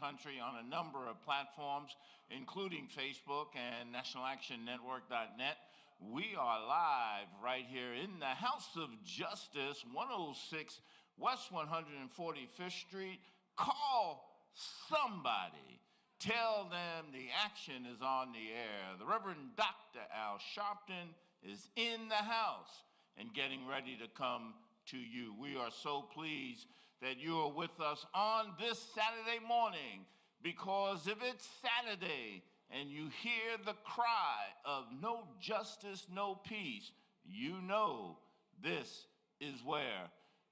country on a number of platforms, including Facebook and nationalactionnetwork.net. We are live right here in the House of Justice, 106 West 145th Street. Call somebody. Tell them the action is on the air. The Reverend Dr. Al Sharpton is in the house and getting ready to come to you. We are so pleased that you are with us on this Saturday morning, because if it's Saturday and you hear the cry of no justice, no peace, you know this is where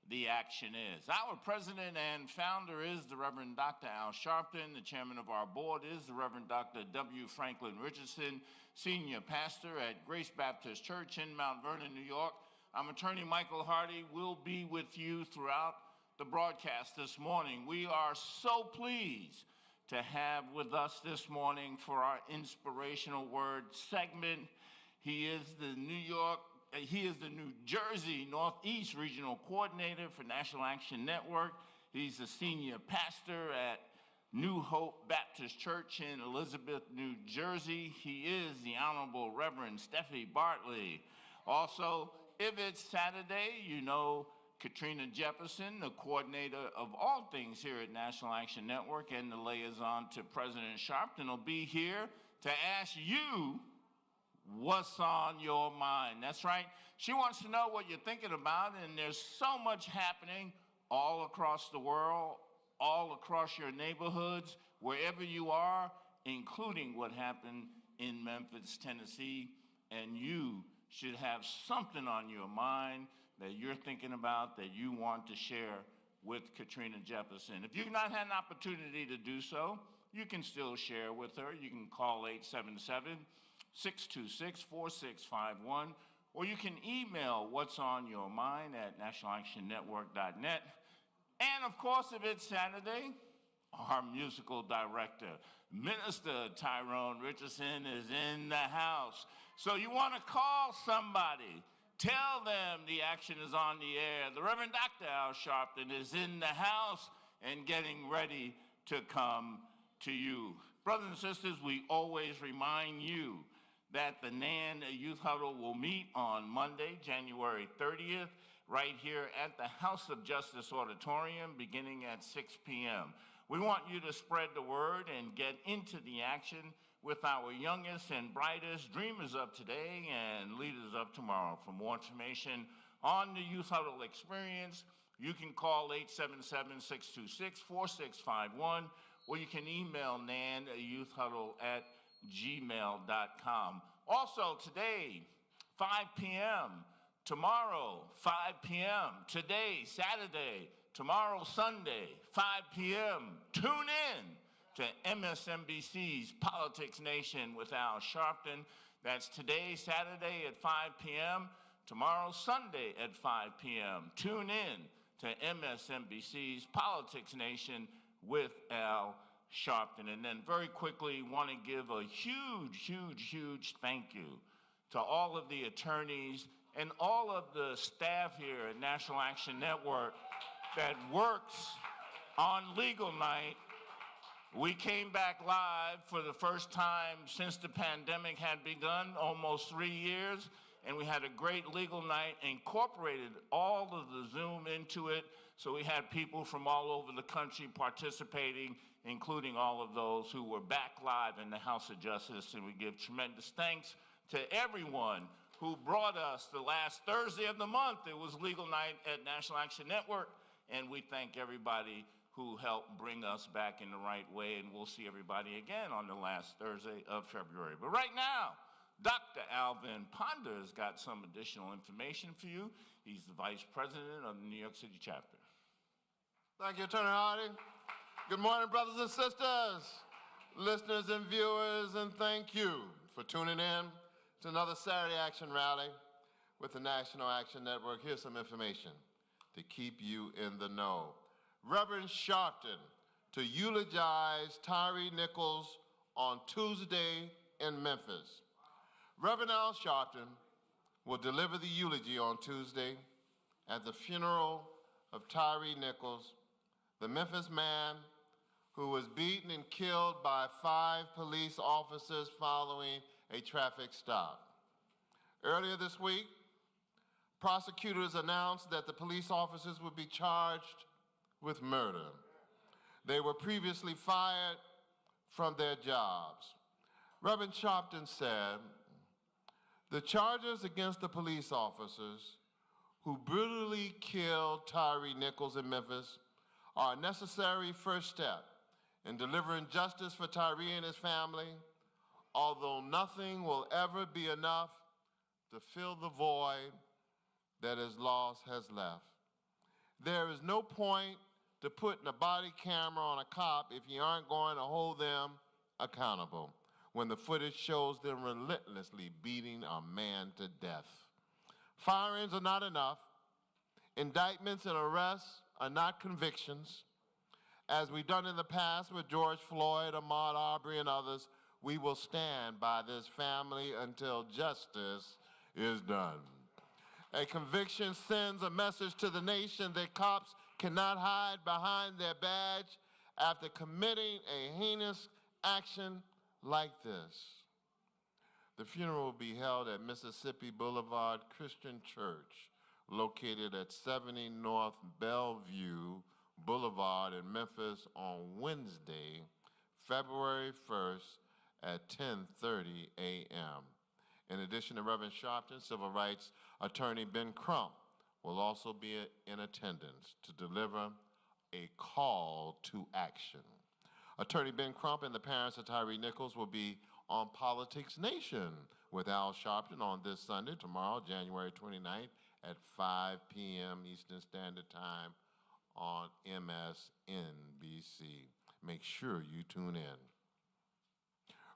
the action is. Our president and founder is the Reverend Dr. Al Sharpton. The chairman of our board is the Reverend Dr. W. Franklin Richardson, senior pastor at Grace Baptist Church in Mount Vernon, New York. I'm attorney Michael Hardy. We'll be with you throughout the broadcast this morning. We are so pleased to have with us this morning for our Inspirational Word segment. He is the New Jersey Northeast Regional Coordinator for National Action Network. He's a senior pastor at New Hope Baptist Church in Elizabeth, New Jersey. He is the Honorable Reverend Steffi Bartley. Also, if it's Saturday, you know Katrina Jefferson, the coordinator of all things here at National Action Network and the liaison to President Sharpton, will be here to ask you what's on your mind. That's right. She wants to know what you're thinking about, and there's so much happening all across the world, all across your neighborhoods, wherever you are, including what happened in Memphis, Tennessee, and you should have something on your mind that you're thinking about that you want to share with Katrina Jefferson. If you've not had an opportunity to do so, you can still share with her. You can call 877-626-4651, or you can email what's on your mind at nationalactionnetwork.net. And of course, if it's Saturday, our musical director, Minister Tyre Richardson, is in the house. So you want to call somebody, tell them the action is on the air. The Reverend Dr. Al Sharpton is in the house and getting ready to come to you. Brothers and sisters, we always remind you that the NAN Youth Huddle will meet on Monday, January 30th, right here at the House of Justice Auditorium, beginning at 6 p.m. We want you to spread the word and get into the action with our youngest and brightest dreamers of today and leaders of tomorrow. For more information on the Youth Huddle experience, you can call 877-626-4651, or you can email nanYouthHuddle@gmail.com. Also today, 5 p.m., tomorrow, 5 p.m., today, Saturday, tomorrow, Sunday, 5 p.m. Tune in to MSNBC's Politics Nation with Al Sharpton. That's today, Saturday at 5 p.m., tomorrow, Sunday at 5 p.m. Tune in to MSNBC's Politics Nation with Al Sharpton. And then very quickly, want to give a huge thank you to all of the attorneys and all of the staff here at National Action Network that works on legal night. We came back live for the first time since the pandemic had begun, almost 3 years, and we had a great legal night, incorporated all of the Zoom into it, so we had people from all over the country participating, including all of those who were back live in the House of Justice, and we give tremendous thanks to everyone who brought us the last Thursday of the month. It was legal night at National Action Network, and we thank everybody who helped bring us back in the right way, and we'll see everybody again on the last Thursday of February. But right now, Dr. Alvin Ponder has got some additional information for you. He's the Vice President of the New York City chapter. Thank you, Attorney Hardy. Good morning, brothers and sisters, listeners and viewers, and thank you for tuning in to another Saturday Action Rally with the National Action Network. Here's some information to keep you in the know. Reverend Sharpton to eulogize Tyree Nichols on Tuesday in Memphis. Reverend Al Sharpton will deliver the eulogy on Tuesday at the funeral of Tyree Nichols, the Memphis man who who was beaten and killed by 5 police officers following a traffic stop. Earlier this week, prosecutors announced that the police officers would be charged with murder. They were previously fired from their jobs. Reverend Sharpton said, "The charges against the police officers who brutally killed Tyre Nichols in Memphis are a necessary first step in delivering justice for Tyree and his family, although nothing will ever be enough to fill the void that his loss has left. There is no point to putting a body camera on a cop if you aren't going to hold them accountable when the footage shows them relentlessly beating a man to death. Firings are not enough. Indictments and arrests are not convictions. As we've done in the past with George Floyd, Ahmaud Arbery, and others, we will stand by this family until justice is done. A conviction sends a message to the nation that cops cannot hide behind their badge after committing a heinous action like this. The funeral will be held at Mississippi Boulevard Christian Church, located at 70 North Bellevue Boulevard in Memphis on Wednesday, February 1st at 10:30 a.m. In addition to Reverend Sharpton, civil rights attorney Ben Crump will also be in attendance to deliver a call to action. Attorney Ben Crump and the parents of Tyree Nichols will be on Politics Nation with Al Sharpton on this Sunday, tomorrow, January 29th at 5 p.m. Eastern Standard Time on MSNBC. Make sure you tune in.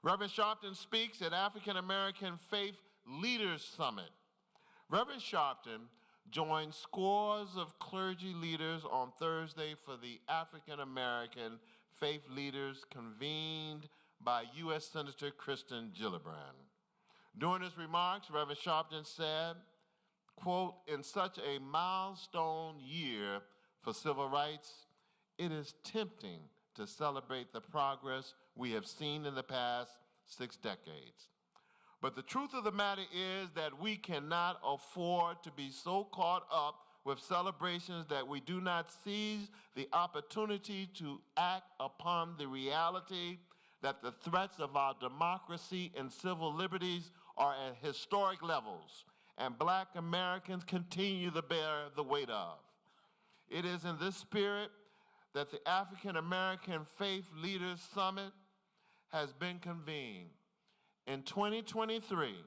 Reverend Sharpton speaks at African American Faith Leaders Summit. Reverend Sharpton joined scores of clergy leaders on Thursday for the African American Faith Leaders convened by U.S. Senator Kristen Gillibrand. During his remarks, Reverend Sharpton said, quote, "In such a milestone year for civil rights, it is tempting to celebrate the progress we have seen in the past 6 decades. But the truth of the matter is that we cannot afford to be so caught up with celebrations that we do not seize the opportunity to act upon the reality that the threats of our democracy and civil liberties are at historic levels, and Black Americans continue to bear the weight of. It is in this spirit that the African American Faith Leaders Summit has been convened. In 2023,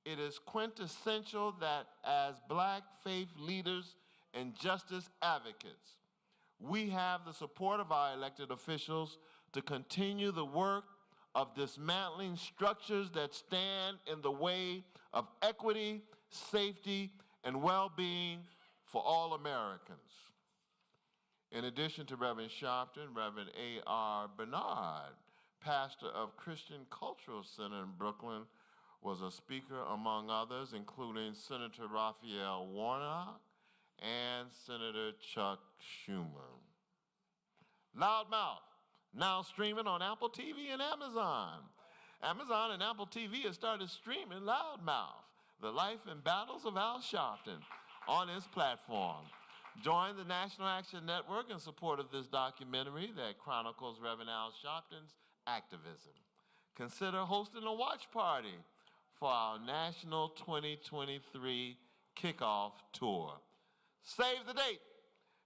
it is quintessential that as Black faith leaders and justice advocates, we have the support of our elected officials to continue the work of dismantling structures that stand in the way of equity, safety, and well-being for all Americans. In addition to Reverend Sharpton, Reverend A.R. Bernard, pastor of Christian Cultural Center in Brooklyn, was a speaker among others, including Senator Raphael Warnock and Senator Chuck Schumer. Loudmouth, now streaming on Apple TV and Amazon. Amazon and Apple TV have started streaming Loudmouth, The Life and Battles of Al Sharpton, on its platform. Join the National Action Network in support of this documentary that chronicles Reverend Al Sharpton's activism. Consider hosting a watch party for our National 2023 Kickoff Tour. Save the date.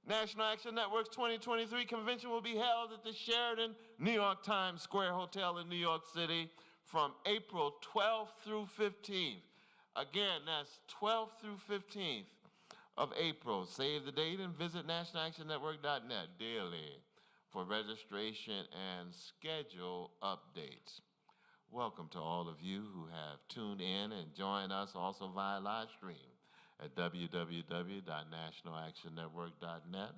National Action Network's 2023 convention will be held at the Sheraton New York Times Square Hotel in New York City from April 12th through 15th. Again, that's 12th through 15th of April. Save the date and visit nationalactionnetwork.net daily for registration and schedule updates. Welcome to all of you who have tuned in and joined us also via live stream at www.nationalactionnetwork.net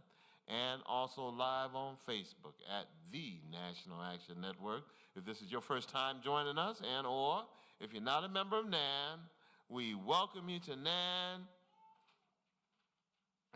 and also live on Facebook at the National Action Network. If this is your first time joining us and or if you're not a member of NAN, we welcome you to NAN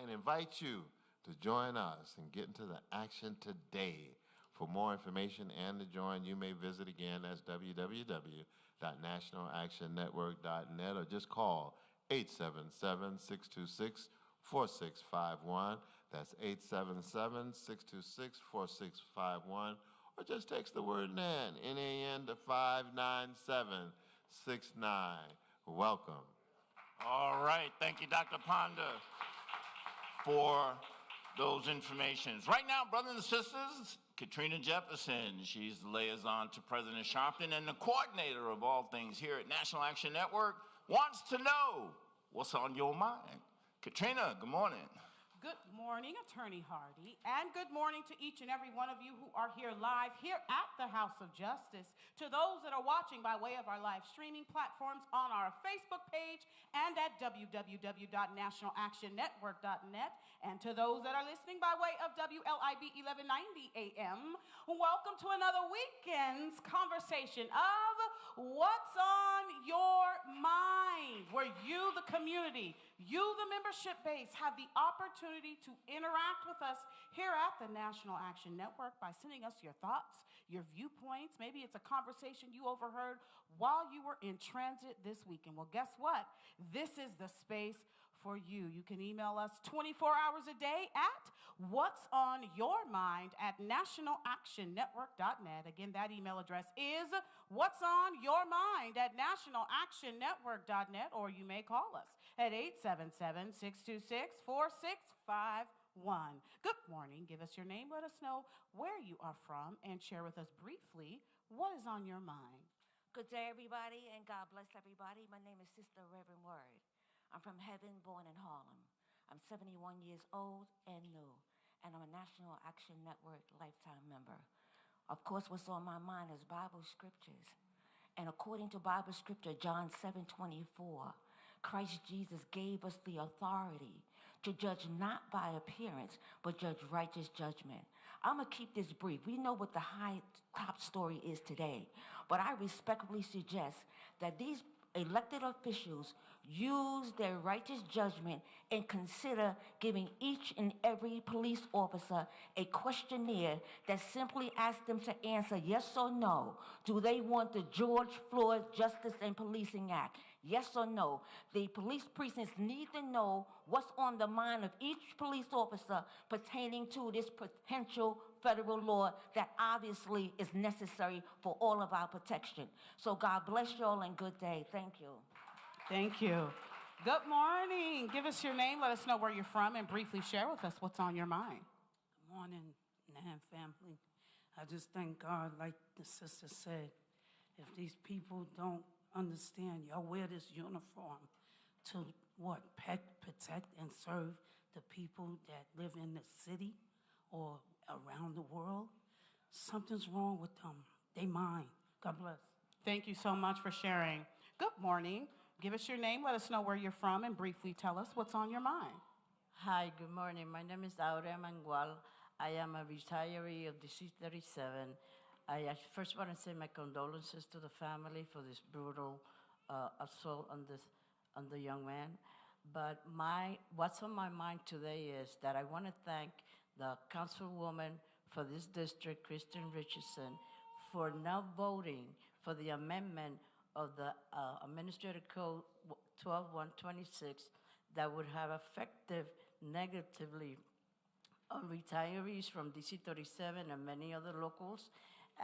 and invite you to join us and get into the action today For more information and to join, you may visit again as www.nationalactionnetwork.net or just call 877-626-4651. That's 877-626-4651. Or just text the word NAN, N-A-N, to 59769. Welcome. All right. Thank you, Dr. Ponda, for those informations. Right now, brothers and sisters, Katrina Jefferson, she's the liaison to President Sharpton and the coordinator of all things here at National Action Network, wants to know what's on your mind. Katrina, good morning. Good morning, Attorney Hardy, and good morning to each and every one of you who are here live here at the House of Justice, to those that are watching by way of our live streaming platforms on our Facebook page and at www.nationalactionnetwork.net, and to those that are listening by way of WLIB 1190 AM, welcome to another weekend's conversation of What's on Your Mind, where you, the community, you, the membership base, have the opportunity to interact with us here at the National Action Network by sending us your thoughts, your viewpoints. Maybe it's a conversation you overheard while you were in transit this weekend. Well, guess what? This is the space for you. You can email us 24 hours a day at whatsonyourmind@nationalactionnetwork.net. Again, that email address is whatsonyourmind@nationalactionnetwork.net, or you may call us at 877-626-4651. Good morning. Give us your name. Let us know where you are from and share with us briefly what is on your mind. Good day, everybody, and God bless everybody. My name is Sister Reverend Word. I'm from heaven, born in Harlem. I'm 71 years old and new, and I'm a National Action Network lifetime member. Of course, what's on my mind is Bible scriptures. And according to Bible scripture, John 7:24, Christ Jesus gave us the authority to judge not by appearance, but judge righteous judgment. I'm going to keep this brief. We know what the top story is today, but I respectfully suggest that these elected officials use their righteous judgment and consider giving each and every police officer a questionnaire that simply asks them to answer yes or no. Do they want the George Floyd Justice and Policing Act? Yes or no? The police precincts need to know what's on the mind of each police officer pertaining to this potential federal law that obviously is necessary for all of our protection. So God bless y'all and good day. Thank you. Thank you. Good morning. Give us your name. Let us know where you're from and briefly share with us what's on your mind. Good morning, Nan family. I just thank God, like the sister said, if these people don't understand, y'all wear this uniform to what? Protect and serve the people that live in the city or around the world. Something's wrong with them. They mind. God bless. Thank you so much for sharing. Good morning. Give us your name. Let us know where you're from and briefly tell us what's on your mind. Hi, good morning. My name is Aura Mangual. I am a retiree of District 37. I first want to say my condolences to the family for this brutal assault on the young man. But what's on my mind today is that I want to thank the councilwoman for this district, Kristen Richardson, for not voting for the amendment of the Administrative Code 12126 that would have affected negatively on retirees from DC 37 and many other locals.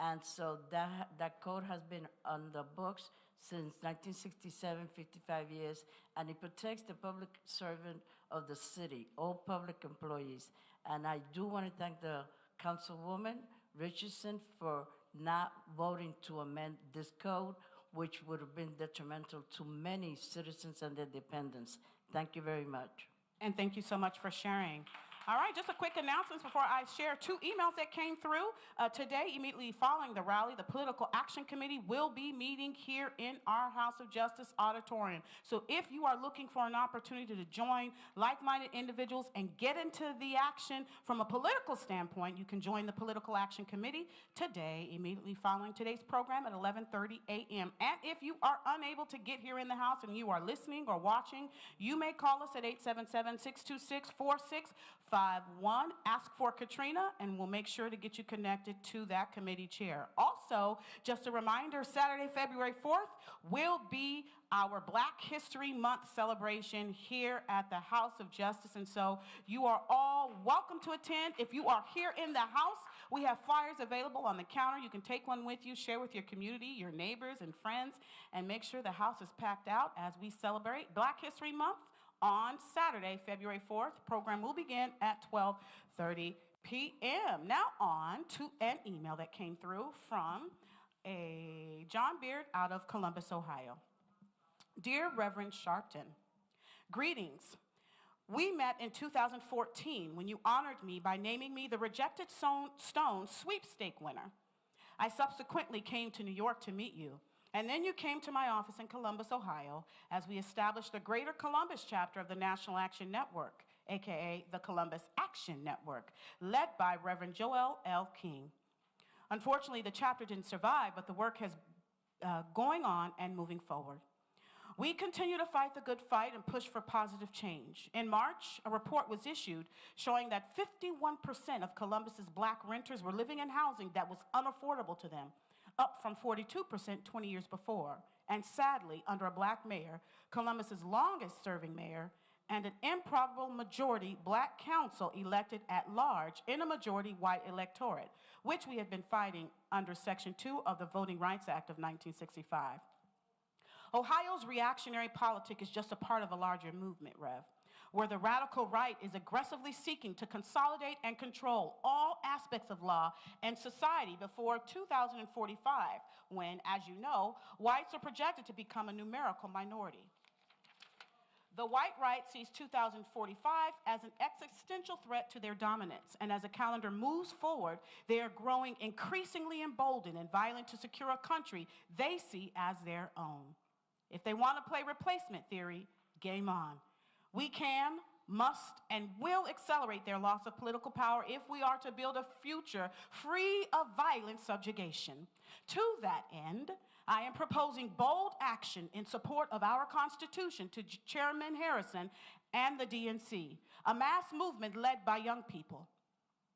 And so that code has been on the books since 1967, 55 years, and it protects the public servant of the city, all public employees. And I do want to thank the Councilwoman Richardson for not voting to amend this code, which would have been detrimental to many citizens and their dependents. Thank you very much. And thank you so much for sharing. All right, just a quick announcement before I share two emails that came through. Today, immediately following the rally, the Political Action Committee will be meeting here in our House of Justice auditorium. So if you are looking for an opportunity to join like-minded individuals and get into the action from a political standpoint, you can join the Political Action Committee today, immediately following today's program at 11:30 a.m. And if you are unable to get here in the House and you are listening or watching, you may call us at 877-626-4651. Ask for Katrina, and we'll make sure to get you connected to that committee chair. Also, just a reminder, Saturday, February 4th will be our Black History Month celebration here at the House of Justice, and so you are all welcome to attend. If you are here in the house, we have flyers available on the counter. You can take one with you, share with your community, your neighbors and friends, and make sure the house is packed out as we celebrate Black History Month on Saturday, February 4th. Program will begin at 12:30 p.m. Now on to an email that came through from a John Beard out of Columbus, Ohio. Dear Reverend Sharpton, greetings. We met in 2014 when you honored me by naming me the Rejected Stone sweepstake winner. I subsequently came to New York to meet you, and then you came to my office in Columbus, Ohio, as we established the Greater Columbus chapter of the National Action Network, aka the Columbus Action Network, led by Reverend Joel L. King. Unfortunately, the chapter didn't survive, but the work has going on and moving forward. We continue to fight the good fight and push for positive change. In March, a report was issued showing that 51% of Columbus's Black renters were living in housing that was unaffordable to them, up from 42% 20 years before. And sadly, under a Black mayor, Columbus's longest-serving mayor, and an improbable majority Black council elected at large in a majority white electorate, which we have been fighting under Section 2 of the Voting Rights Act of 1965. Ohio's reactionary politic is just a part of a larger movement, Rev, where the radical right is aggressively seeking to consolidate and control all aspects of law and society before 2045, when, as you know, whites are projected to become a numerical minority. The white right sees 2045 as an existential threat to their dominance, and as the calendar moves forward, they are growing increasingly emboldened and violent to secure a country they see as their own. If they want to play replacement theory, game on. We can, must, and will accelerate their loss of political power if we are to build a future free of violent subjugation. To that end, I am proposing bold action in support of our Constitution to Chairman Harrison and the DNC, a mass movement led by young people.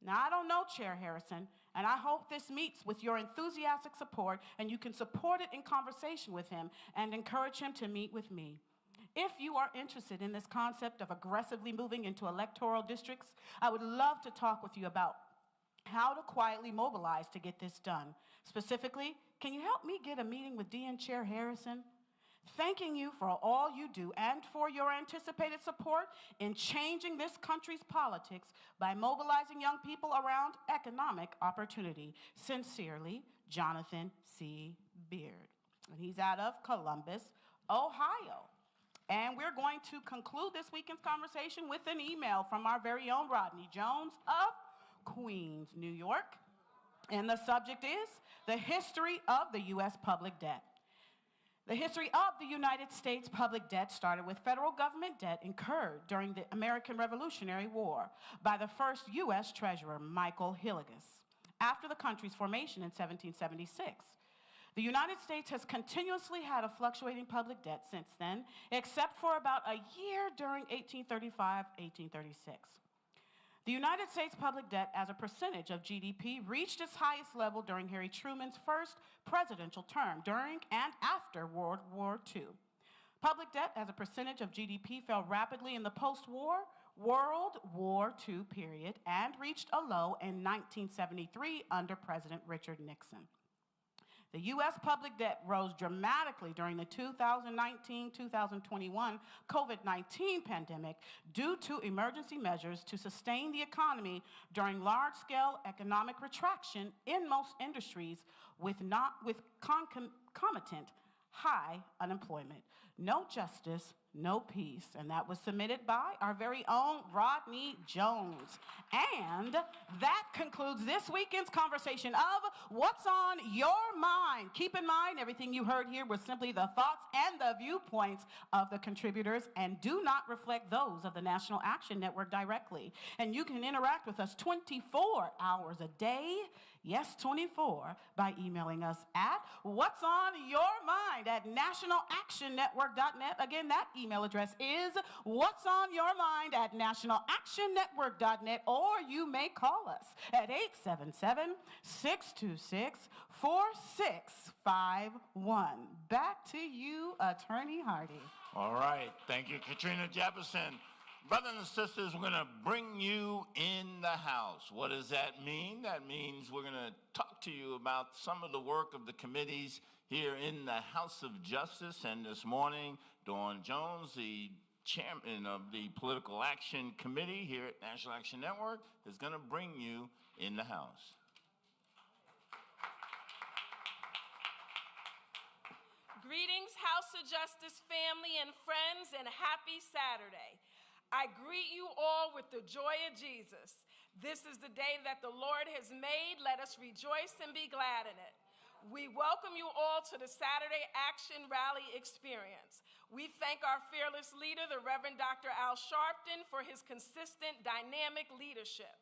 Now, I don't know Chair Harrison, and I hope this meets with your enthusiastic support and you can support it in conversation with him and encourage him to meet with me. If you are interested in this concept of aggressively moving into electoral districts, I would love to talk with you about how to quietly mobilize to get this done. Specifically, can you help me get a meeting with DN Chair Harrison? Thanking you for all you do and for your anticipated support in changing this country's politics by mobilizing young people around economic opportunity. Sincerely, Jonathan C. Beard. And he's out of Columbus, Ohio. And we're going to conclude this weekend's conversation with an email from our very own Rodney Jones of Queens, New York. And the subject is the history of the U.S. public debt. The history of the United States public debt started with federal government debt incurred during the American Revolutionary War by the first U.S. Treasurer, Michael Hillegas, after the country's formation in 1776. The United States has continuously had a fluctuating public debt since then, except for about a year during 1835-1836. The United States public debt as a percentage of GDP reached its highest level during Harry Truman's first presidential term, during and after World War II. Public debt as a percentage of GDP fell rapidly in the post-war World War II period and reached a low in 1973 under President Richard Nixon. The U.S. public debt rose dramatically during the 2019-2021 COVID-19 pandemic due to emergency measures to sustain the economy during large-scale economic retraction in most industries with concomitant high unemployment. No justice, no peace. And that was submitted by our very own Rodney Jones. And that concludes this weekend's conversation of What's on Your Mind. Keep in mind, everything you heard here was simply the thoughts and the viewpoints of the contributors and do not reflect those of the National Action Network directly. And you can interact with us 24 hours a day, yes 24, by emailing us at what's on your mind at nationalactionnetwork.net. Again, that email address is what's on your mind at nationalactionnetwork.net, or you may call us at 877-626-4651. Back to you, Attorney Hardy. All right. Thank you, Katrina Jefferson. Brothers and sisters, we're going to bring you in the house. What does that mean? That means we're going to talk to you about some of the work of the committees here in the House of Justice. And this morning, Dawn Jones, the chairman of the Political Action Committee here at National Action Network, is going to bring you in the house. Greetings, House of Justice family and friends, and happy Saturday. I greet you all with the joy of Jesus. This is the day that the Lord has made. Let us rejoice and be glad in it. We welcome you all to the Saturday Action Rally experience. We thank our fearless leader, the Reverend Dr. Al Sharpton, for his consistent, dynamic leadership.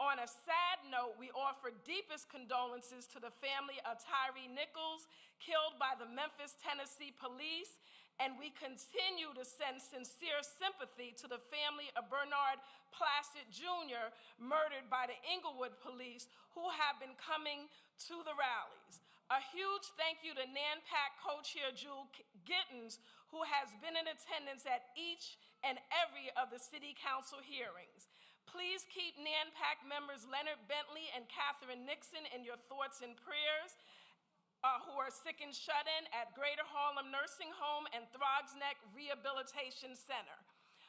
On a sad note, we offer deepest condolences to the family of Tyree Nichols, killed by the Memphis, Tennessee police, and we continue to send sincere sympathy to the family of Bernard Placid Jr., murdered by the Inglewood police, who have been coming to the rallies. A huge thank you to NANPAC co-chair Jewel Gittens, who has been in attendance at each and every of the city council hearings. Please keep NANPAC members Leonard Bentley and Catherine Nixon in your thoughts and prayers, who are sick and shut in at Greater Harlem Nursing Home and Throgs Neck Rehabilitation Center.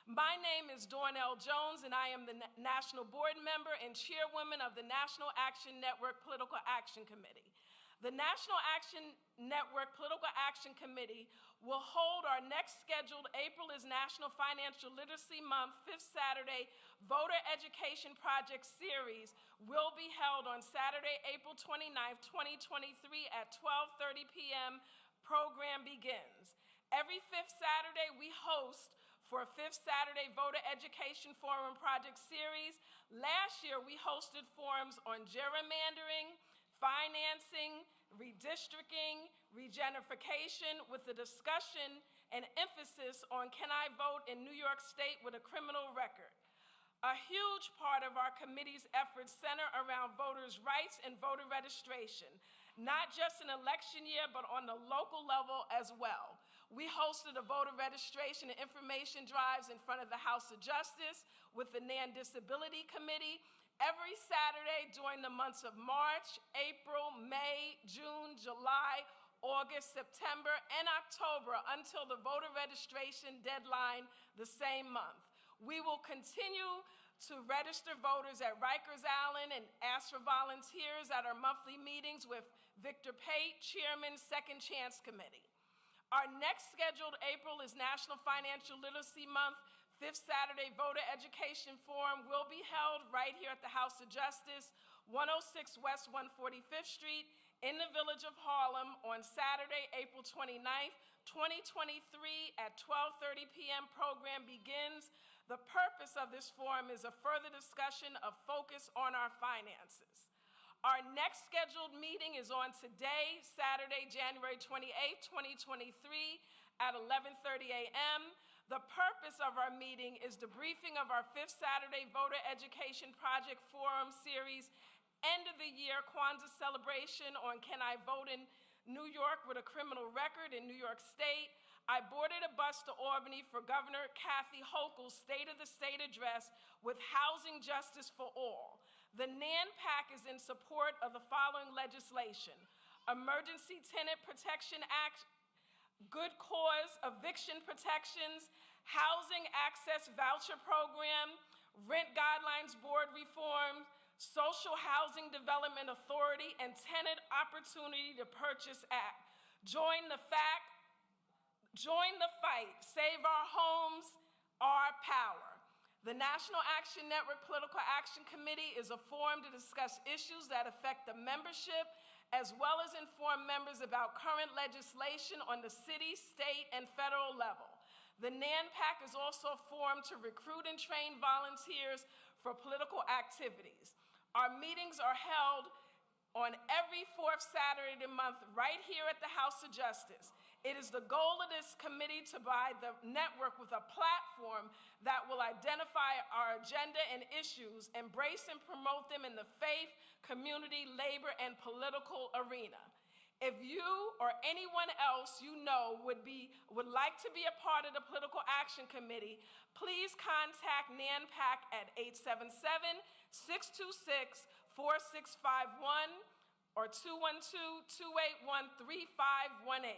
My name is Dornell Jones, and I am the National Board Member and Chairwoman of the National Action Network Political Action Committee. The National Action Network Political Action Committee will hold our next scheduled April is National Financial Literacy Month, 5th Saturday Voter Education Project Series will be held on Saturday, April 29th, 2023 at 12:30 p.m. Program begins. Every 5th Saturday we host for 5th Saturday Voter Education Forum Project Series. Last year we hosted forums on gerrymandering, financing, redistricting, regentrification, with the discussion and emphasis on can I vote in New York State with a criminal record. A huge part of our committee's efforts center around voters' rights and voter registration, not just in election year, but on the local level as well. We hosted a voter registration and information drives in front of the House of Justice with the NAN Disability Committee every Saturday during the months of March, April, May, June, July, August, September, and October until the voter registration deadline the same month. We will continue to register voters at Rikers Island and ask for volunteers at our monthly meetings with Victor Pate, Chairman, Second Chance Committee. Our next scheduled April is National Financial Literacy Month. 5th Saturday Voter Education Forum will be held right here at the House of Justice, 106 West 145th Street in the Village of Harlem on Saturday, April 29th, 2023 at 12:30 p.m. Program begins. The purpose of this forum is a further discussion of focus on our finances. Our next scheduled meeting is on today, Saturday, January 28th, 2023 at 11:30 a.m. The purpose of our meeting is the briefing of our 5th Saturday Voter Education Project Forum Series end of the year Kwanzaa celebration on Can I Vote in New York with a Criminal Record in New York State. I boarded a bus to Albany for Governor Kathy Hochul's State of the State address with Housing Justice for All. The NANPAC is in support of the following legislation: Emergency Tenant Protection Act, Good Cause Eviction Protections, Housing Access Voucher Program, Rent Guidelines Board Reform, Social Housing Development Authority, and Tenant Opportunity to Purchase Act. Join the fight, save our homes, our power. The National Action Network Political Action Committee is a forum to discuss issues that affect the membership, as well as inform members about current legislation on the city, state, and federal level. The NANPAC is also a forum to recruit and train volunteers for political activities. Our meetings are held on every fourth Saturday of the month right here at the House of Justice. It is the goal of this committee to provide the network with a platform that will identify our agenda and issues, embrace and promote them in the faith, community, labor, and political arena. If you or anyone else you know would like to be a part of the Political Action Committee, please contact NANPAC at 877-626-4651 or 212-281-3518.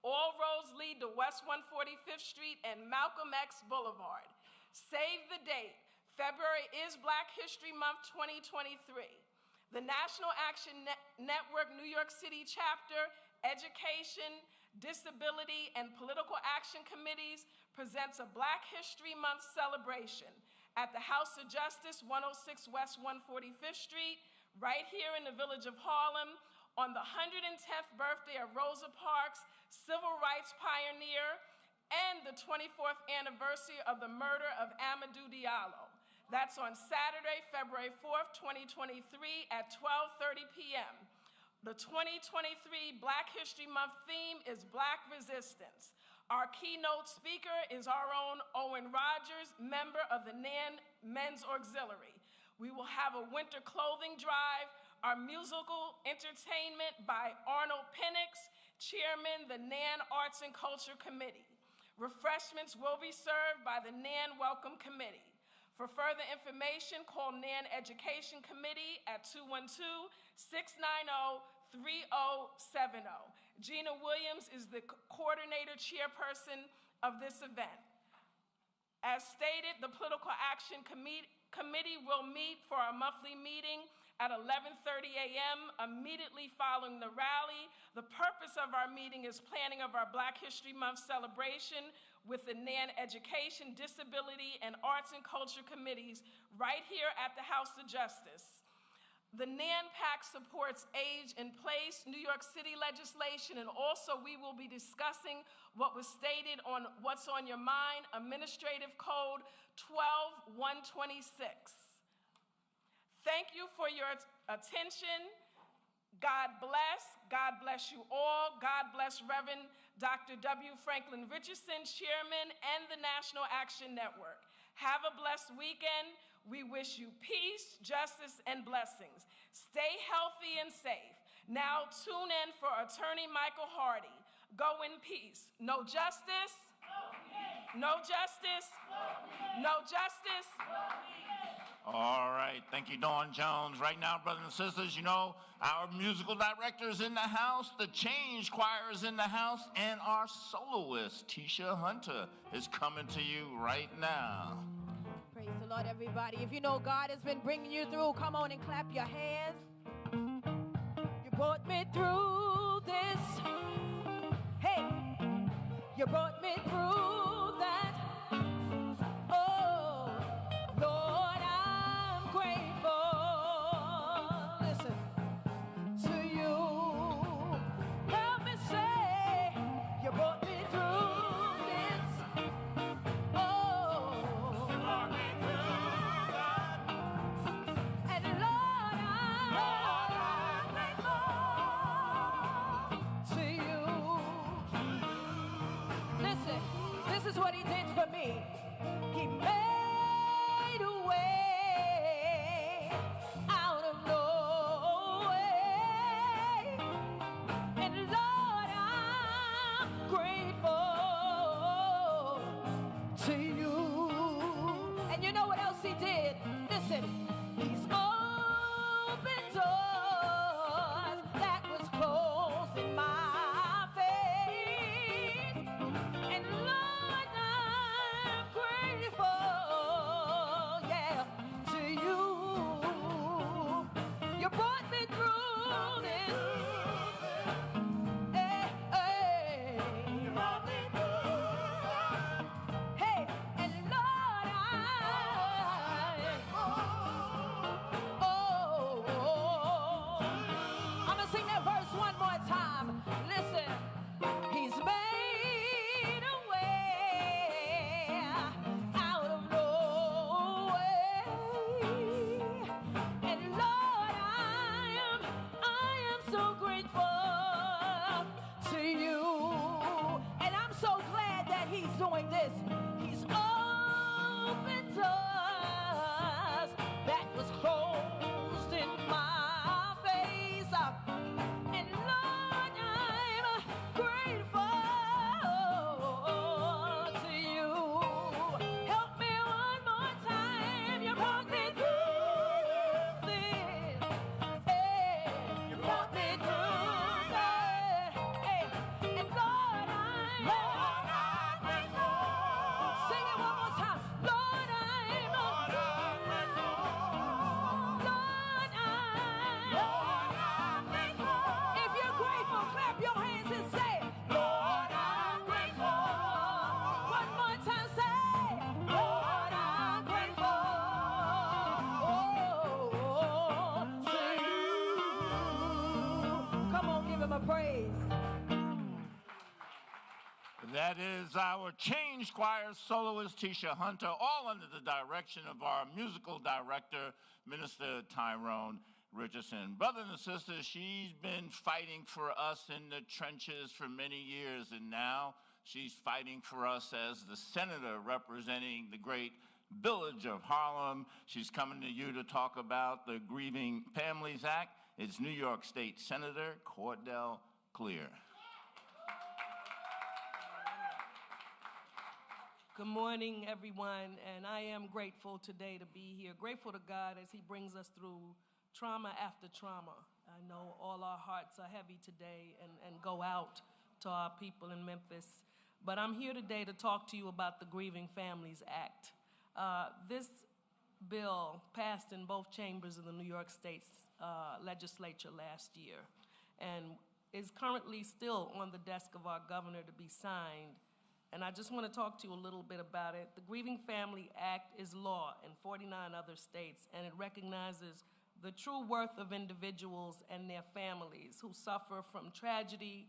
All roads lead to West 145th Street and Malcolm X Boulevard. Save the date. February is Black History Month 2023. The National Action Network New York City Chapter, Education, Disability, and Political Action Committees presents a Black History Month celebration at the House of Justice, 106 West 145th Street, right here in the village of Harlem, on the 110th birthday of Rosa Parks, civil rights pioneer, and the 24th anniversary of the murder of Amadou Diallo. That's on Saturday, February 4th, 2023 at 12:30 p.m. The 2023 Black History Month theme is Black Resistance. Our keynote speaker is our own Owen Rogers, member of the NAN Men's Auxiliary. We will have a winter clothing drive, our musical entertainment by Arnold Penix, Chairman, the NAN Arts and Culture Committee. Refreshments will be served by the NAN Welcome Committee. For further information, call NAN Education Committee at 212-690-3070. Gina Williams is the coordinator chairperson of this event. As stated, the Political Action Committee will meet for our monthly meeting at 11:30 a.m. immediately following the rally. The purpose of our meeting is planning of our Black History Month celebration with the NAN Education, Disability, and Arts and Culture Committees right here at the House of Justice. The NANPAC supports age and place New York City legislation, and also we will be discussing what was stated on What's on Your Mind, Administrative Code 12126. Thank you for your attention. God bless you all. God bless Reverend Dr. W. Franklin Richardson, Chairman, and the National Action Network. Have a blessed weekend. We wish you peace, justice, and blessings. Stay healthy and safe. Now tune in for Attorney Michael Hardy. Go in peace. No justice? No justice? No justice? All right, thank you, Dawn Jones. Right now, brothers and sisters, you know, our musical director is in the house, the Change Choir is in the house, and our soloist, Tisha Hunter, is coming to you right now. Praise the Lord, everybody. If you know God has been bringing you through, come on and clap your hands. You brought me through this. Hey, you brought me through that. Oh, Lord, I'm grateful. Listen to you. Help me say, you brought me through this. Oh, you brought me through that. And Lord, I'm grateful to you. Listen, this is what he did for me. He made a way out of no way. And Lord, I'm grateful to you. And you know what else he did? Listen, he's opened doors that was closed in my face. And Lord, I'm grateful, yeah, to you. You brought me through this. Hey, hey. You brought me through. Hey, him a praise. That is our Change Choir soloist, Tisha Hunter, all under the direction of our musical director, Minister Tyrone Richardson. Brothers and sisters, she's been fighting for us in the trenches for many years, and now she's fighting for us as the senator representing the great village of Harlem. She's coming to you to talk about the Grieving Families Act. It's New York State Senator Cordell Clear. Good morning, everyone, and I am grateful today to be here. Grateful to God as He brings us through trauma after trauma. I know all our hearts are heavy today and go out to our people in Memphis. But I'm here today to talk to you about the Grieving Families Act. This bill passed in both chambers of the New York State legislature last year and is currently still on the desk of our governor to be signed. And I just want to talk to you a little bit about it. The Grieving Family Act is law in 49 other states, and it recognizes the true worth of individuals and their families who suffer from tragedy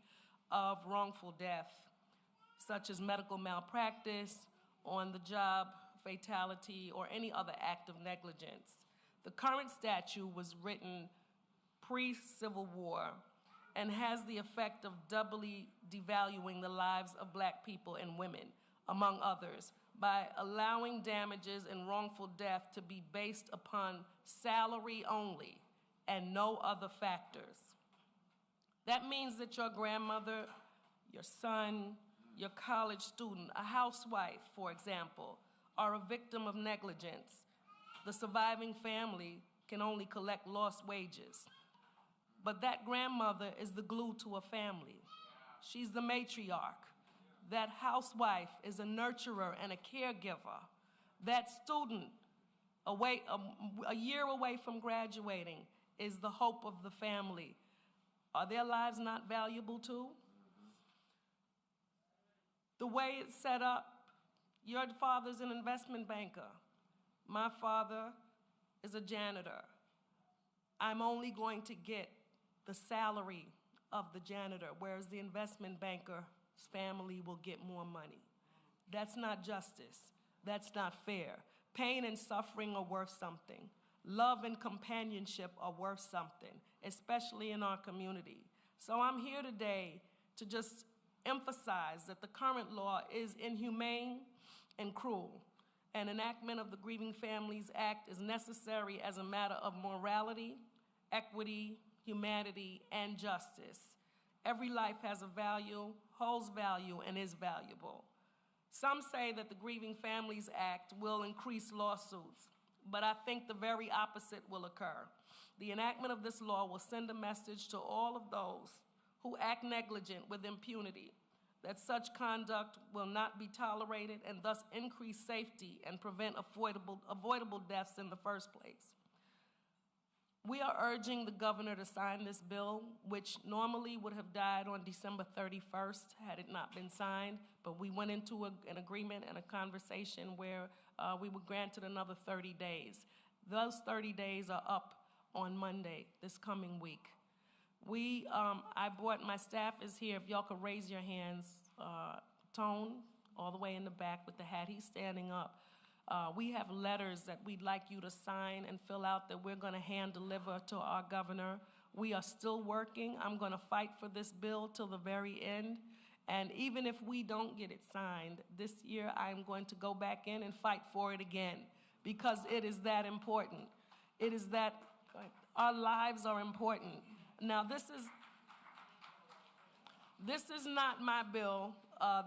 of wrongful death, such as medical malpractice, on the job fatality, or any other act of negligence. The current statute was written pre-Civil War and has the effect of doubly devaluing the lives of Black people and women, among others, by allowing damages and wrongful death to be based upon salary only and no other factors. That means that your grandmother, your son, your college student, a housewife, for example, are a victim of negligence. The surviving family can only collect lost wages. But that grandmother is the glue to a family. She's the matriarch. That housewife is a nurturer and a caregiver. That student, a year away from graduating, is the hope of the family. Are their lives not valuable too? The way it's set up, your father's an investment banker. My father is a janitor. I'm only going to get the salary of the janitor, whereas the investment banker's family will get more money. That's not justice. That's not fair. Pain and suffering are worth something. Love and companionship are worth something, especially in our community. So I'm here today to just emphasize that the current law is inhumane and cruel. An enactment of the Grieving Families Act is necessary as a matter of morality, equity, humanity, and justice. Every life has a value, holds value, and is valuable. Some say that the Grieving Families Act will increase lawsuits, but I think the very opposite will occur. The enactment of this law will send a message to all of those who act negligent with impunity that such conduct will not be tolerated and thus increase safety and prevent avoidable deaths in the first place. We are urging the governor to sign this bill, which normally would have died on December 31st had it not been signed, but we went into an agreement and a conversation where we were granted another 30 days. Those 30 days are up on Monday, this coming week. My staff is here. If y'all could raise your hands. Tone, all the way in the back with the hat, he's standing up. We have letters that we'd like you to sign and fill out that we're going to hand deliver to our governor. We are still working. I'm going to fight for this bill till the very end. And even if we don't get it signed this year, I'm going to go back in and fight for it again because it is that important. It is that our lives are important. Now, this is not my bill.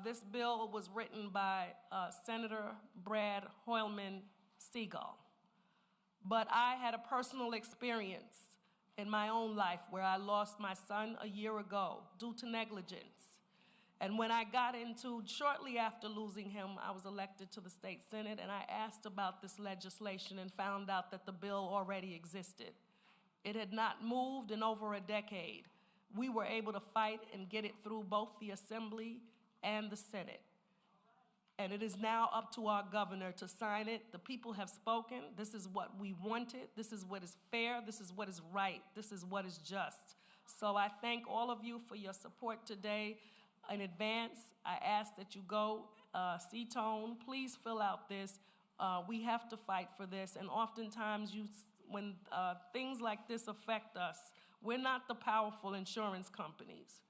This bill was written by Senator Brad Hoylman Seagull. But I had a personal experience in my own life where I lost my son a year ago due to negligence. And when I got shortly after losing him, I was elected to the state senate, and I asked about this legislation and found out that the bill already existed. It had not moved in over a decade. We were able to fight and get it through both the Assembly and the Senate. And it is now up to our governor to sign it. The people have spoken. This is what we wanted. This is what is fair. This is what is right. This is what is just. So I thank all of you for your support today. In advance, I ask that you go see Tone. Please fill out this. We have to fight for this. And oftentimes, when things like this affect us, we're not the powerful insurance companies.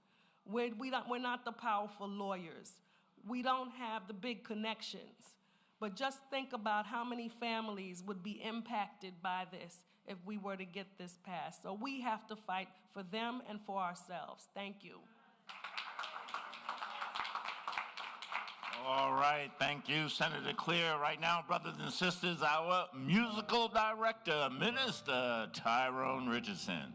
We're not the powerful lawyers. We don't have the big connections. But just think about how many families would be impacted by this if we were to get this passed. So we have to fight for them and for ourselves. Thank you. All right, thank you, Senator Clear. Right now, brothers and sisters, our musical director, Minister Tyrone Richardson.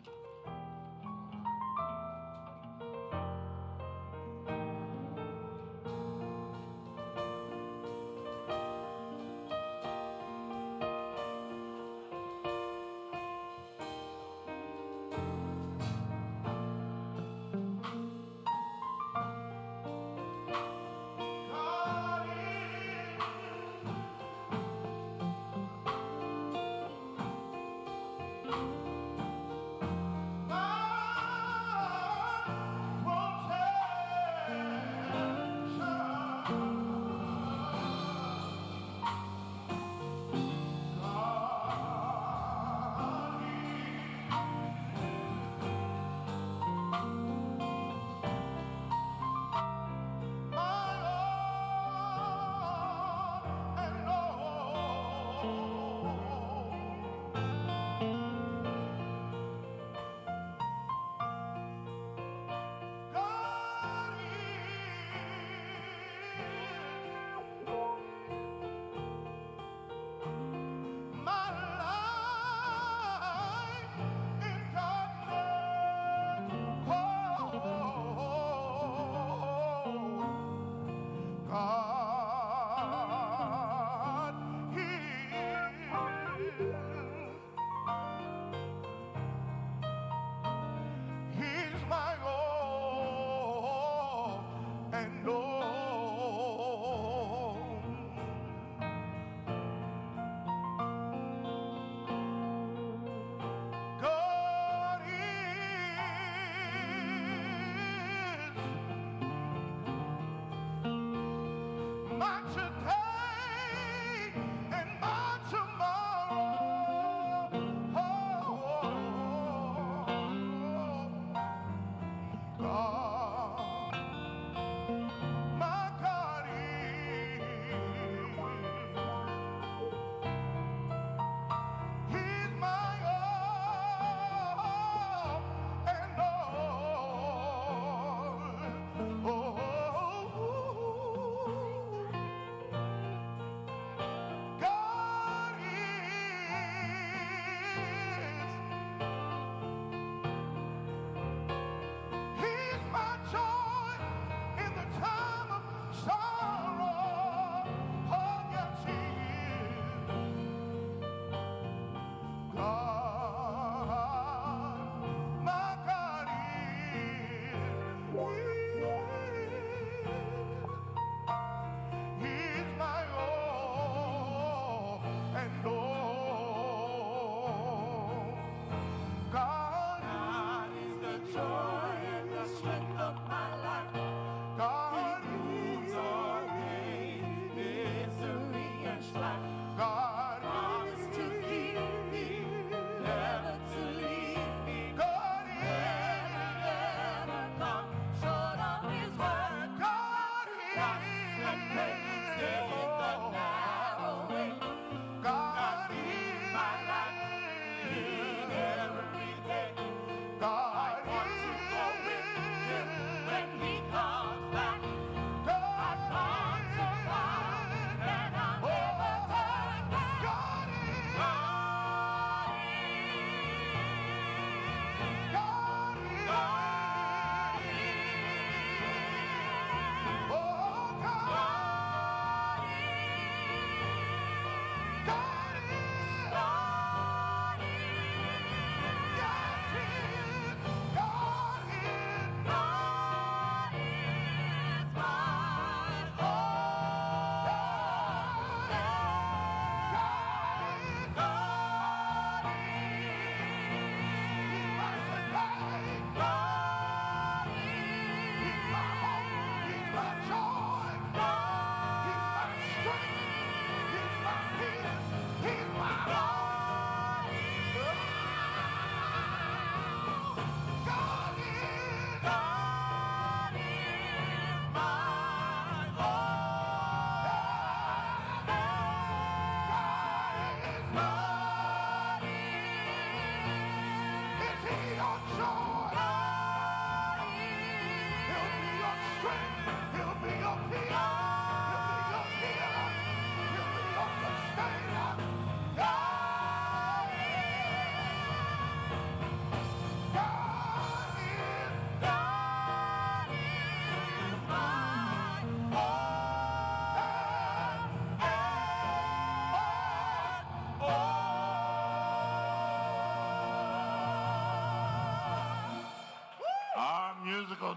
God is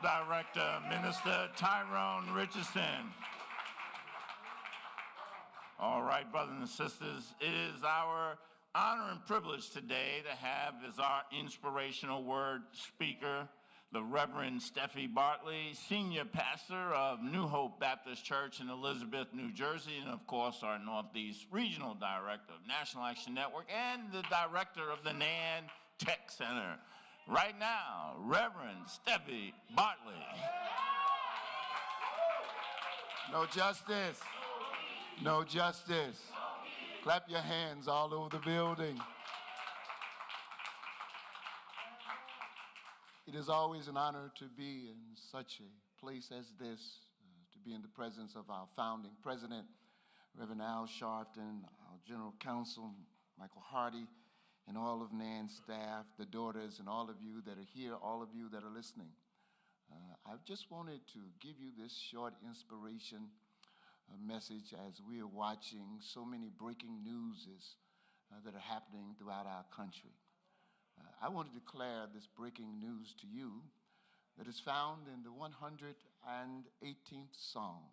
Director, Minister Tyrone Richardson. All right, brothers and sisters, it is our honor and privilege today to have as our inspirational word speaker, the Reverend Steffi Bartley, Senior Pastor of New Hope Baptist Church in Elizabeth, New Jersey, and of course our Northeast Regional Director of National Action Network and the Director of the NAN Tech Center. Right now, Reverend Steffi Bartley. No justice. No justice. Clap your hands all over the building. It is always an honor to be in such a place as this, to be in the presence of our founding president, Reverend Al Sharpton, our general counsel, Michael Hardy, and all of NAN's staff, the daughters, and all of you that are here, all of you that are listening. I just wanted to give you this short inspiration message as we are watching so many breaking news that are happening throughout our country. I want to declare this breaking news to you that is found in the 118th Psalm.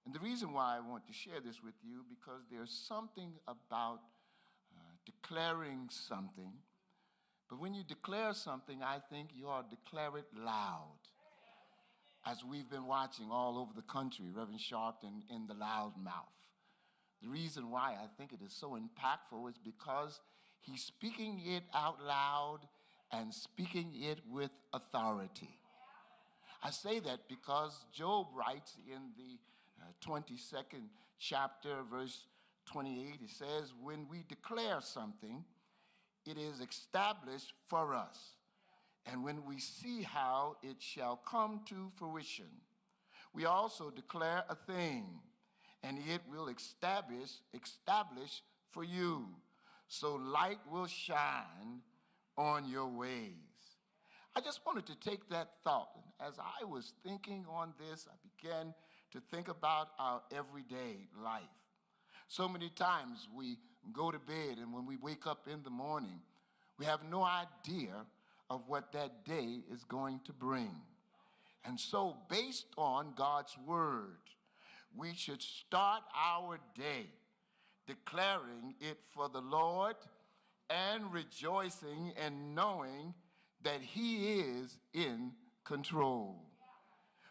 And the reason why I want to share this with you, because there's something about declaring something. But when you declare something, I think you ought to declare it loud. As we've been watching all over the country, Reverend Sharpton in the loud mouth. The reason why I think it is so impactful is because he's speaking it out loud and speaking it with authority. I say that because Job writes in the 22nd chapter, verse 28, he says, when we declare something, it is established for us. And when we see how it shall come to fruition, we also declare a thing, and it will establish for you. So light will shine on your ways. I just wanted to take that thought. And as I was thinking on this, I began to think about our everyday life. So many times we go to bed, and when we wake up in the morning, we have no idea of what that day is going to bring. And so based on God's word, we should start our day declaring it for the Lord and rejoicing and knowing that he is in control.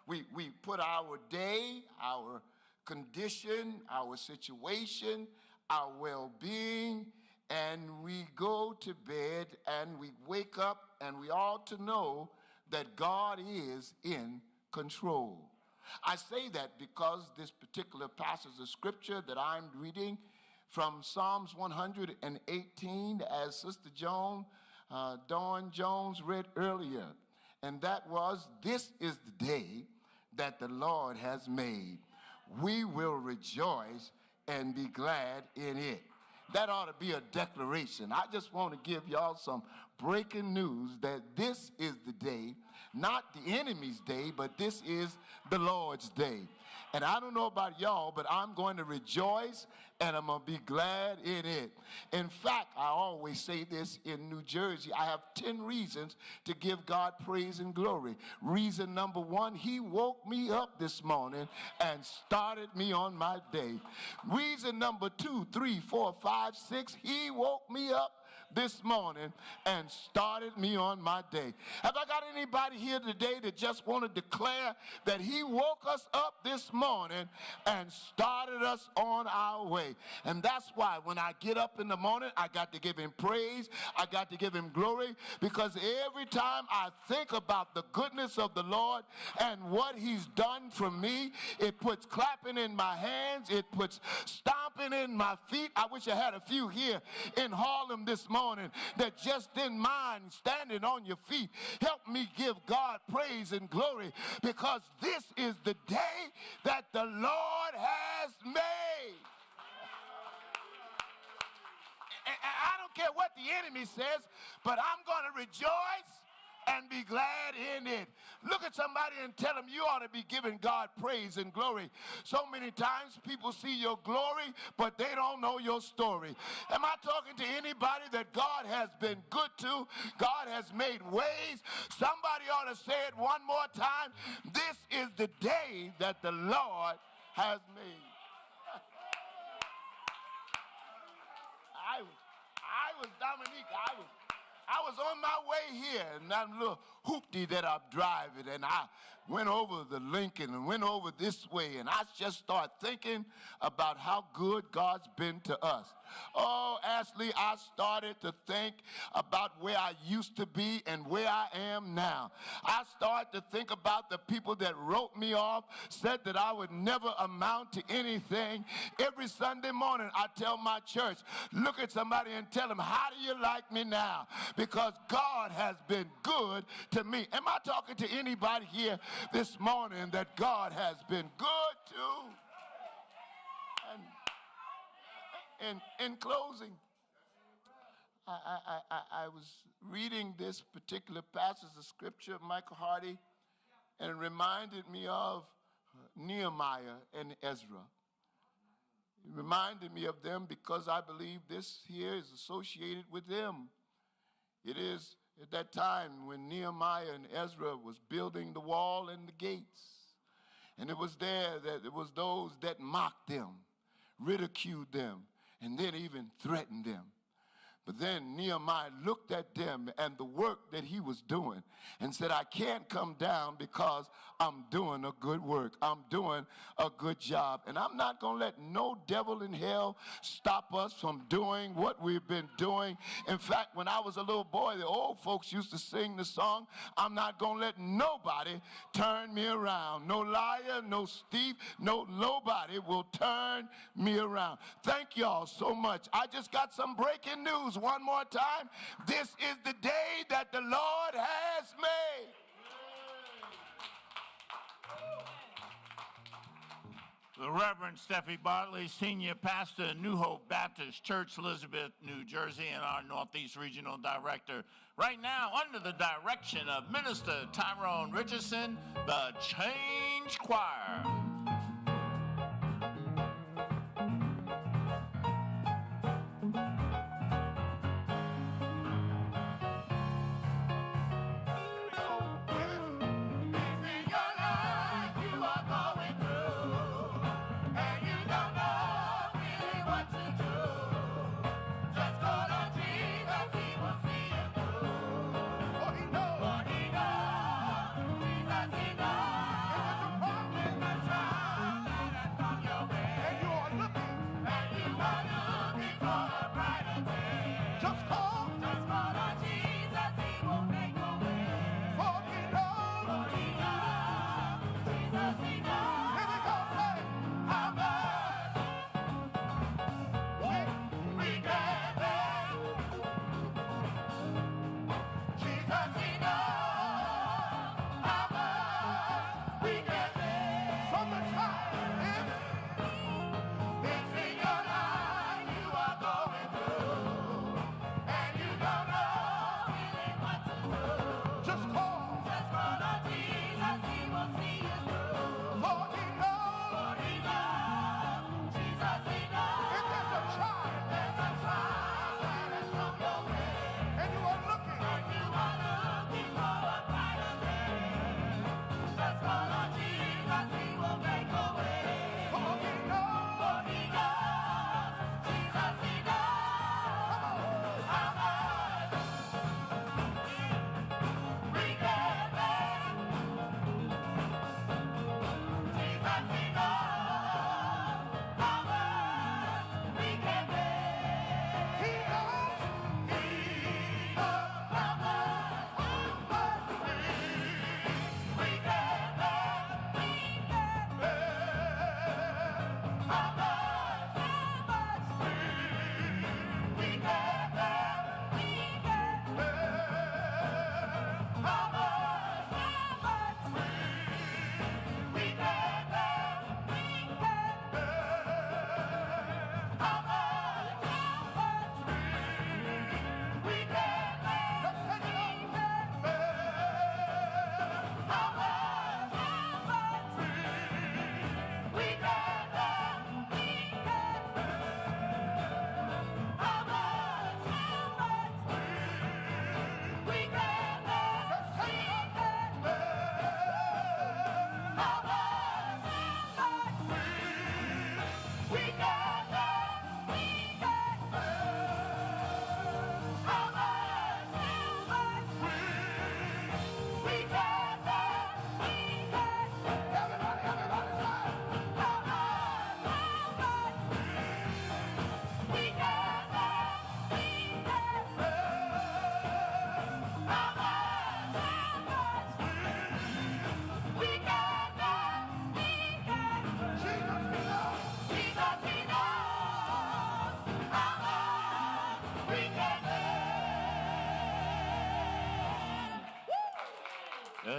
We put our day, our condition, our situation, our well-being, and we go to bed and we wake up and we ought to know that God is in control. I say that because this particular passage of scripture that I'm reading from Psalms 118, as Sister Dawn Jones read earlier, and that was, this is the day that the Lord has made. We will rejoice and be glad in it. That ought to be a declaration. I just want to give y'all some breaking news that this is the day, not the enemy's day, but this is the Lord's day. And I don't know about y'all, but I'm going to rejoice and I'm going to be glad in it. In fact, I always say this in New Jersey. I have 10 reasons to give God praise and glory. Reason number one, he woke me up this morning and started me on my day. Reason number 2, 3, 4, 5, 6, he woke me up this morning and started me on my day. Have I got anybody here today that just want to declare that he woke us up this morning and started us on our way? And that's why when I get up in the morning, I got to give him praise, I got to give him glory, because every time I think about the goodness of the Lord and what he's done for me, it puts clapping in my hands, it puts stomping in my feet. I wish I had a few here in Harlem this morning that just didn't mind standing on your feet. Help me give God praise and glory, because this is the day that the Lord has made. And I don't care what the enemy says, but I'm going to rejoice and be glad in it. Look at somebody and tell them you ought to be giving God praise and glory. So many times people see your glory, but they don't know your story. Am I talking to anybody that God has been good to? God has made ways. Somebody ought to say it one more time. This is the day that the Lord has made. I was Dominique. I was on my way here, and that little hoopty that I'm driving, and I went over the Lincoln and went over this way, and I just started thinking about how good God's been to us. Oh, Ashley, I started to think about where I used to be and where I am now. I started to think about the people that wrote me off, said that I would never amount to anything. Every Sunday morning, I tell my church, look at somebody and tell them, how do you like me now? Because God has been good to me. Am I talking to anybody here this morning that God has been good to? And in closing, I was reading this particular passage of scripture, Michael Hardy, and it reminded me of Nehemiah and Ezra. It reminded me of them because I believe this here is associated with them. It is at that time when Nehemiah and Ezra was building the wall and the gates. And it was there that it was those that mocked them, ridiculed them, and then even threatened them. But then Nehemiah looked at them and the work that he was doing and said, I can't come down because I'm doing a good work. I'm doing a good job. And I'm not going to let no devil in hell stop us from doing what we've been doing. In fact, when I was a little boy, the old folks used to sing the song, I'm not going to let nobody turn me around. No liar, no thief, nobody will turn me around. Thank y'all so much. I just got some breaking news. One more time, this is the day that the Lord has made. The Reverend Steffi Bartley, Senior Pastor at New Hope Baptist Church, Elizabeth, New Jersey, and our Northeast Regional Director. Right now, under the direction of Minister Tyrone Richardson, the Change Choir. That's right.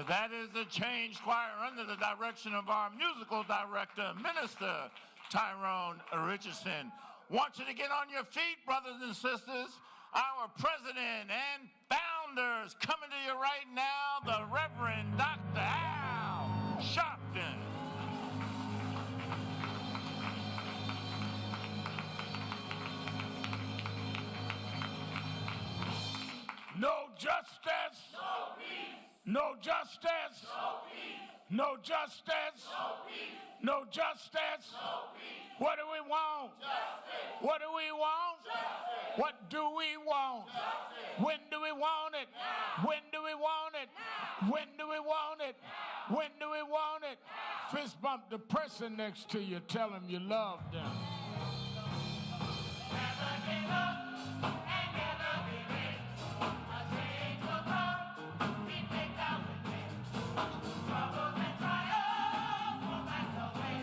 That is the Change Choir under the direction of our musical director, Minister Tyre Richardson. Want you to get on your feet, brothers and sisters. Our president and founders coming to you right now, the Reverend Dr. Al Sharpton. No justice. No peace. No justice. No peace. No justice. No peace. No justice. No peace. What do we want? Justice. What do we want? Justice. What do we want? Justice. When do we want it? Now. When do we want it? Now. When do we want it? Now. When do we want it? Now. Fist bump the person next to you. Tell them you love them. Never give up and never give in. A change will come. We take out the win. Troubles and trials will pass away.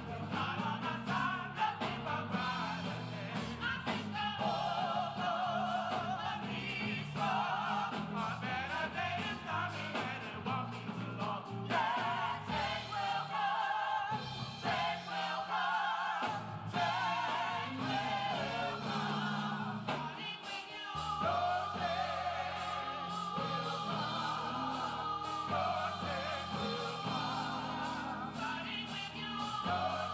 With God on our side, nothing but brighter days. I think the whole world needs some. A better day is coming and it won't be too long. Yeah, change will come. Change will come. Change will come. Starting with you. Your change will come. Your change will come. Starting with you. Your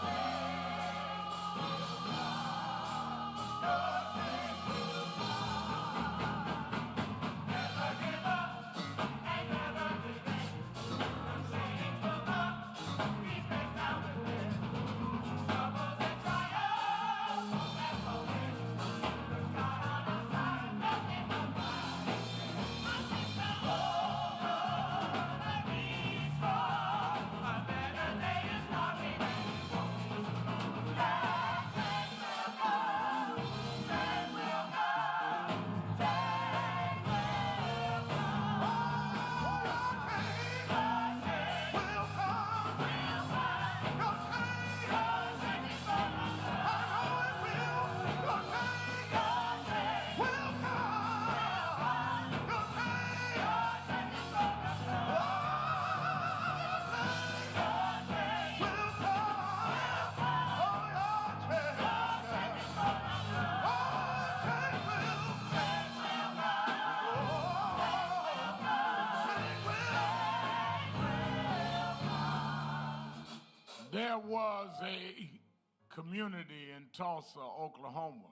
change will come. Your change will come. Never give up and never give in. A change will come. We break down the win. Troubles and trials will pass away. With God on our side, nothing but brighter days. I think the whole world needs more. A better day is coming and it won't be too long. Yeah, change will come. Change will come. Change will come. Your change will come. Will come. Your change is gonna come. I know it will. Your change will come. Your change is gonna come. There was a community in Tulsa, Oklahoma,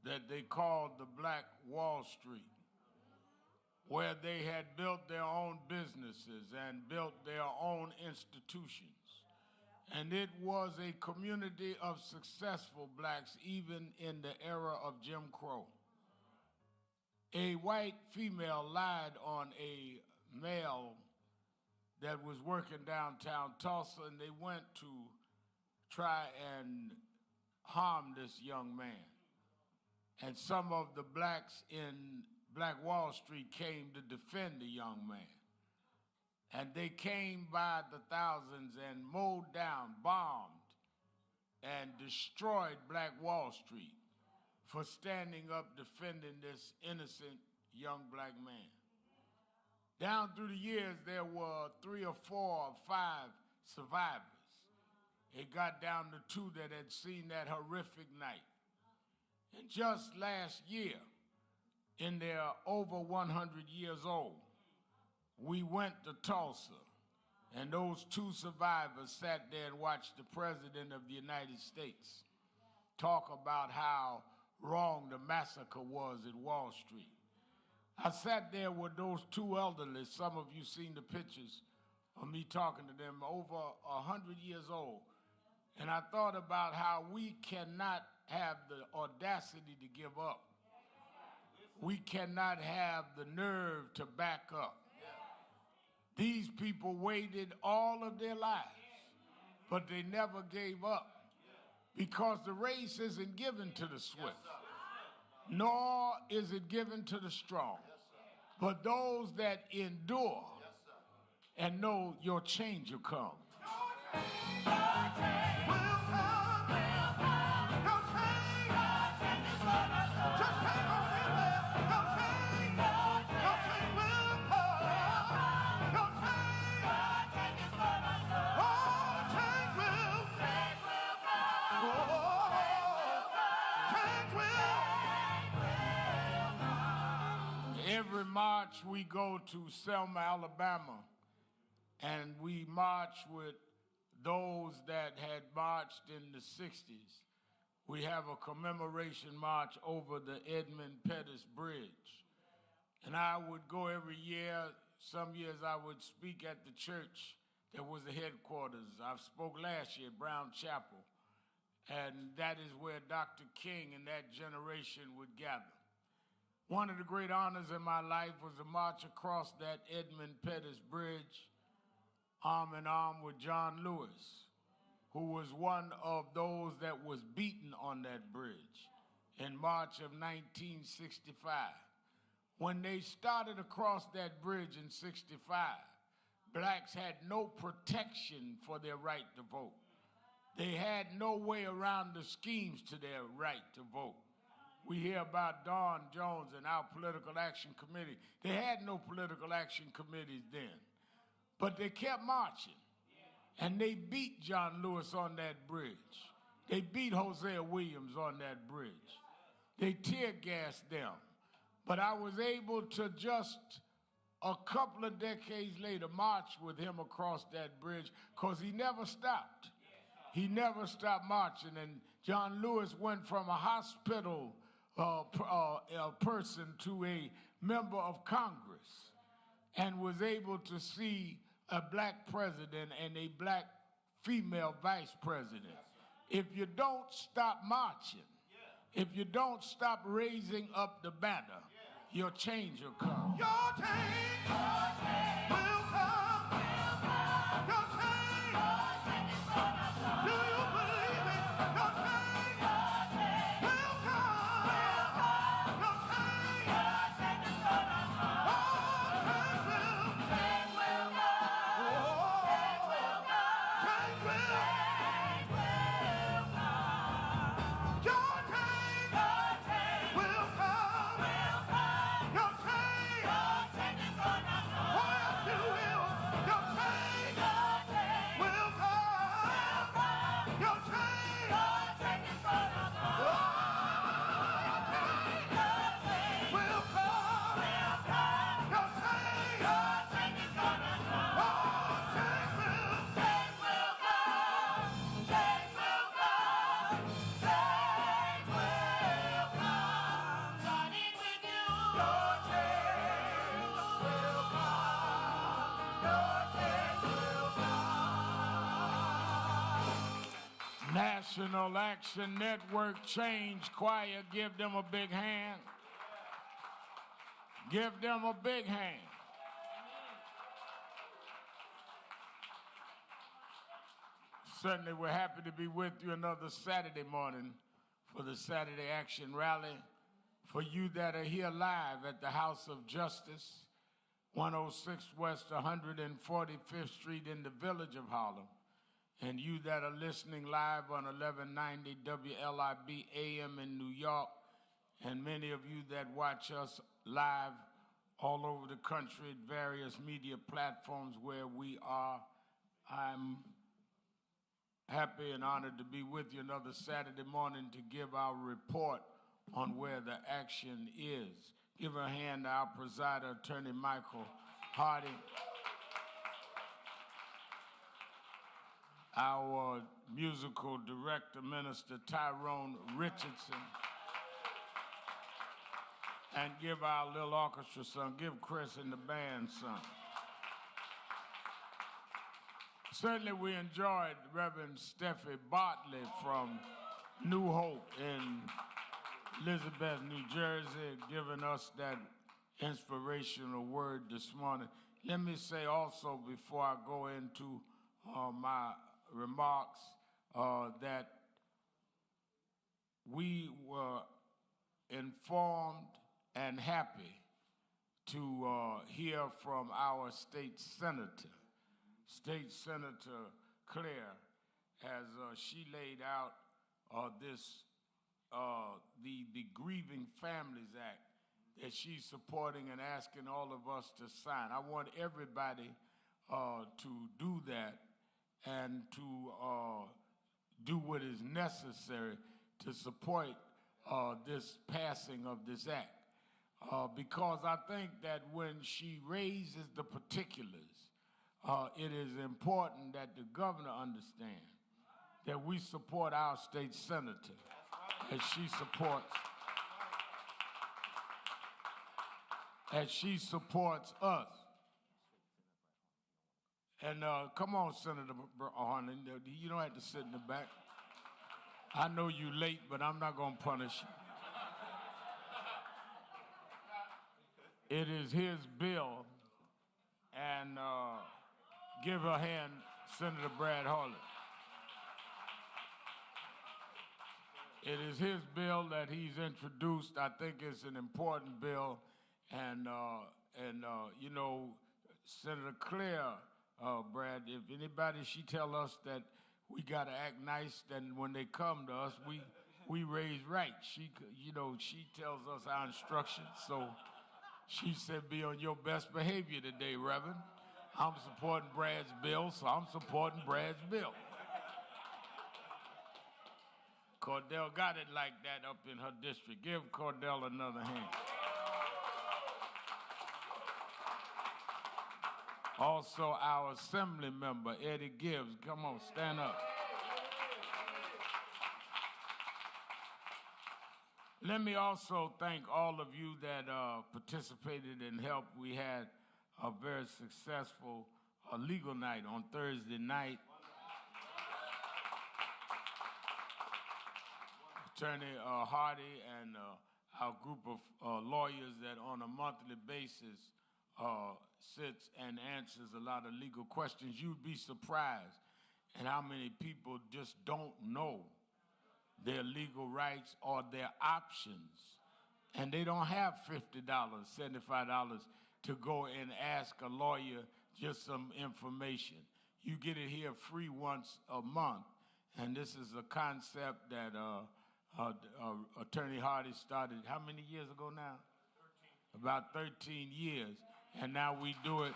that they called the Black Wall Street, where they had built their own businesses and built their own institutions. And it was a community of successful blacks, even in the era of Jim Crow. A white female lied on a male that was working downtown Tulsa, and they went to try and harm this young man. And some of the blacks in Black Wall Street came to defend the young man. And they came by the thousands and mowed down, bombed, and destroyed Black Wall Street for standing up defending this innocent young black man. Down through the years, there were 3 or 4 or 5 survivors. It got down to 2 that had seen that horrific night. And just last year, in their over 100 years old, we went to Tulsa, and those 2 survivors sat there and watched the President of the United States talk about how wrong the massacre was at Wall Street. I sat there with those 2 elderly, some of you seen the pictures of me talking to them, over 100 years old. And I thought about how we cannot have the audacity to give up. We cannot have the nerve to back up. These people waited all of their lives, but they never gave up, because the race isn't given to the swift, nor is it given to the strong, but those that endure and know your change will come. march, we go to Selma, Alabama, and we march with those that had marched in the 60s. We have a commemoration march over the Edmund Pettus Bridge. And I would go every year. Some years I would speak at the church that was the headquarters. I spoke last year at Brown Chapel. And that is where Dr. King and that generation would gather. One of the great honors in my life was to march across that Edmund Pettus Bridge, arm in arm with John Lewis, who was one of those that was beaten on that bridge in March of 1965. When they started across that bridge in 65, blacks had no protection for their right to vote. They had no way around the schemes to their right to vote. We hear about Don Jones and our political action committee. They had no political action committees then, but they kept marching, and they beat John Lewis on that bridge. They beat Hosea Williams on that bridge. They tear gassed them, but I was able to just a couple of decades later march with him across that bridge because he never stopped. He never stopped marching, and John Lewis went from a hospital person to a member of Congress and was able to see a black president and a black female vice president. If you don't stop marching, if you don't stop raising up the banner, your change will come. Your change will come. Your change. Do you believe it? Your change will come. Your change. Oh, change will. Change will come. Change will. Your change will come. Your change. Oh, yes, it will. Your change will come. Your change. Oh, your change will come. Your change. Oh, change will. Change will come. Change will come. Change will come. Starting with you. Your change will come. Your change will come. National Action Network Change Choir, give them a big hand. Give them a big hand. Certainly, we're happy to be with you another Saturday morning for the Saturday Action Rally. For you that are here live at the House of Justice, 106 West 145th Street in the Village of Harlem, and you that are listening live on 1190 WLIB AM in New York, and many of you that watch us live all over the country at various media platforms where we are, I'm happy and honored to be with you another Saturday morning to give our report on where the action is. Give a hand to our presider, Attorney Michael Hardy, our musical director, Minister Tyrone Richardson, and give our little orchestra some, give Chris and the band some. Certainly we enjoyed Reverend Steffi Bartley from New Hope in Elizabeth, New Jersey, giving us that inspirational word this morning. Let me say also before I go into my remarks that we were informed and happy to hear from our state senator. State Senator Claire, as she laid out the Grieving Families Act that she's supporting and asking all of us to sign. I want everybody to do that and to do what is necessary to support this passing of this act. because I think that when she raises the particulars, it is important that the governor understand that we support our state senator as she supports us. And come on, Senator Harlan, you don't have to sit in the back. I know you're late, but I'm not going to punish you. It is his bill, and give her hand, Senator Brad Harlan. It is his bill that he's introduced. I think it's an important bill, and you know, Senator Claire, Brad, if anybody, she tell us that we got to act nice, then when they come to us, we raise right. She, you know, she tells us our instructions, so she said, be on your best behavior today, Reverend. I'm supporting Brad's bill, so I'm supporting Brad's bill. Cordell got it like that up in her district. Give Cordell another hand. Also, our assembly member, Eddie Gibbs. Come on, stand up. Let me also thank all of you that participated and helped. We had a very successful legal night on Thursday night. Attorney Hardy and our group of lawyers that on a monthly basis sits and answers a lot of legal questions. You'd be surprised at how many people just don't know their legal rights or their options. And they don't have $50, $75 to go and ask a lawyer just some information. You get it here free once a month. And this is a concept that Attorney Hardy started how many years ago now? 13. About 13 years. And now we do it.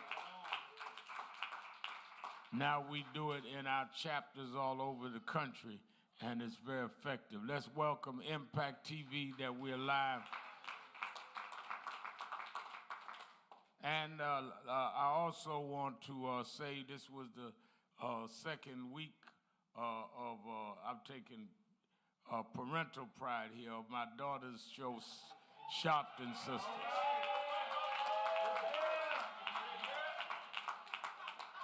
Now we do it in our chapters all over the country, and it's very effective. Let's welcome Impact TV that we're live. And I also want to say this was the second week of I'm taking parental pride here of my daughter's show, Sharpton Sisters.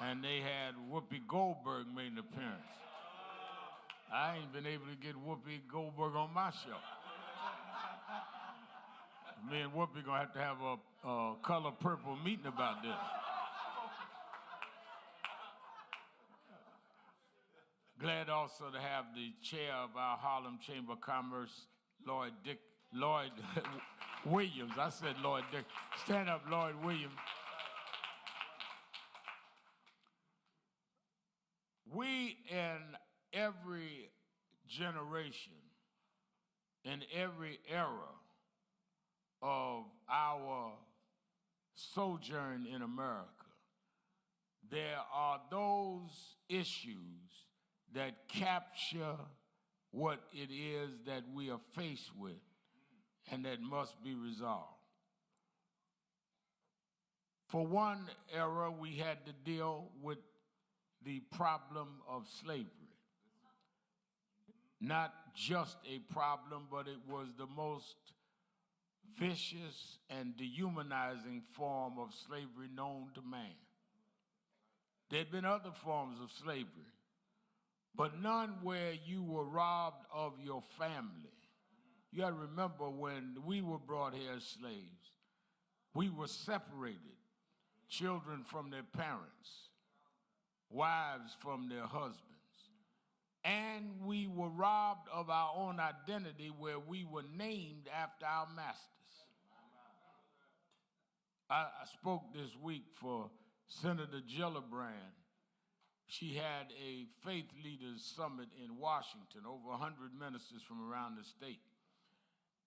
And they had Whoopi Goldberg made an appearance. I ain't been able to get Whoopi Goldberg on my show. Me and Whoopi gonna have to have a Color Purple meeting about this. Glad also to have the chair of our Harlem Chamber of Commerce, Lloyd Williams. I said Lloyd Dick. Stand up, Lloyd Williams. We in every generation, in every era of our sojourn in America, there are those issues that capture what it is that we are faced with and that must be resolved. For one era, we had to deal with the problem of slavery. Not just a problem, but it was the most vicious and dehumanizing form of slavery known to man. There had been other forms of slavery, but none where you were robbed of your family. You gotta remember when we were brought here as slaves, we were separated, children from their parents, wives from their husbands. And we were robbed of our own identity where we were named after our masters. I spoke this week for Senator Gillibrand. She had a faith leaders summit in Washington, over 100 ministers from around the state.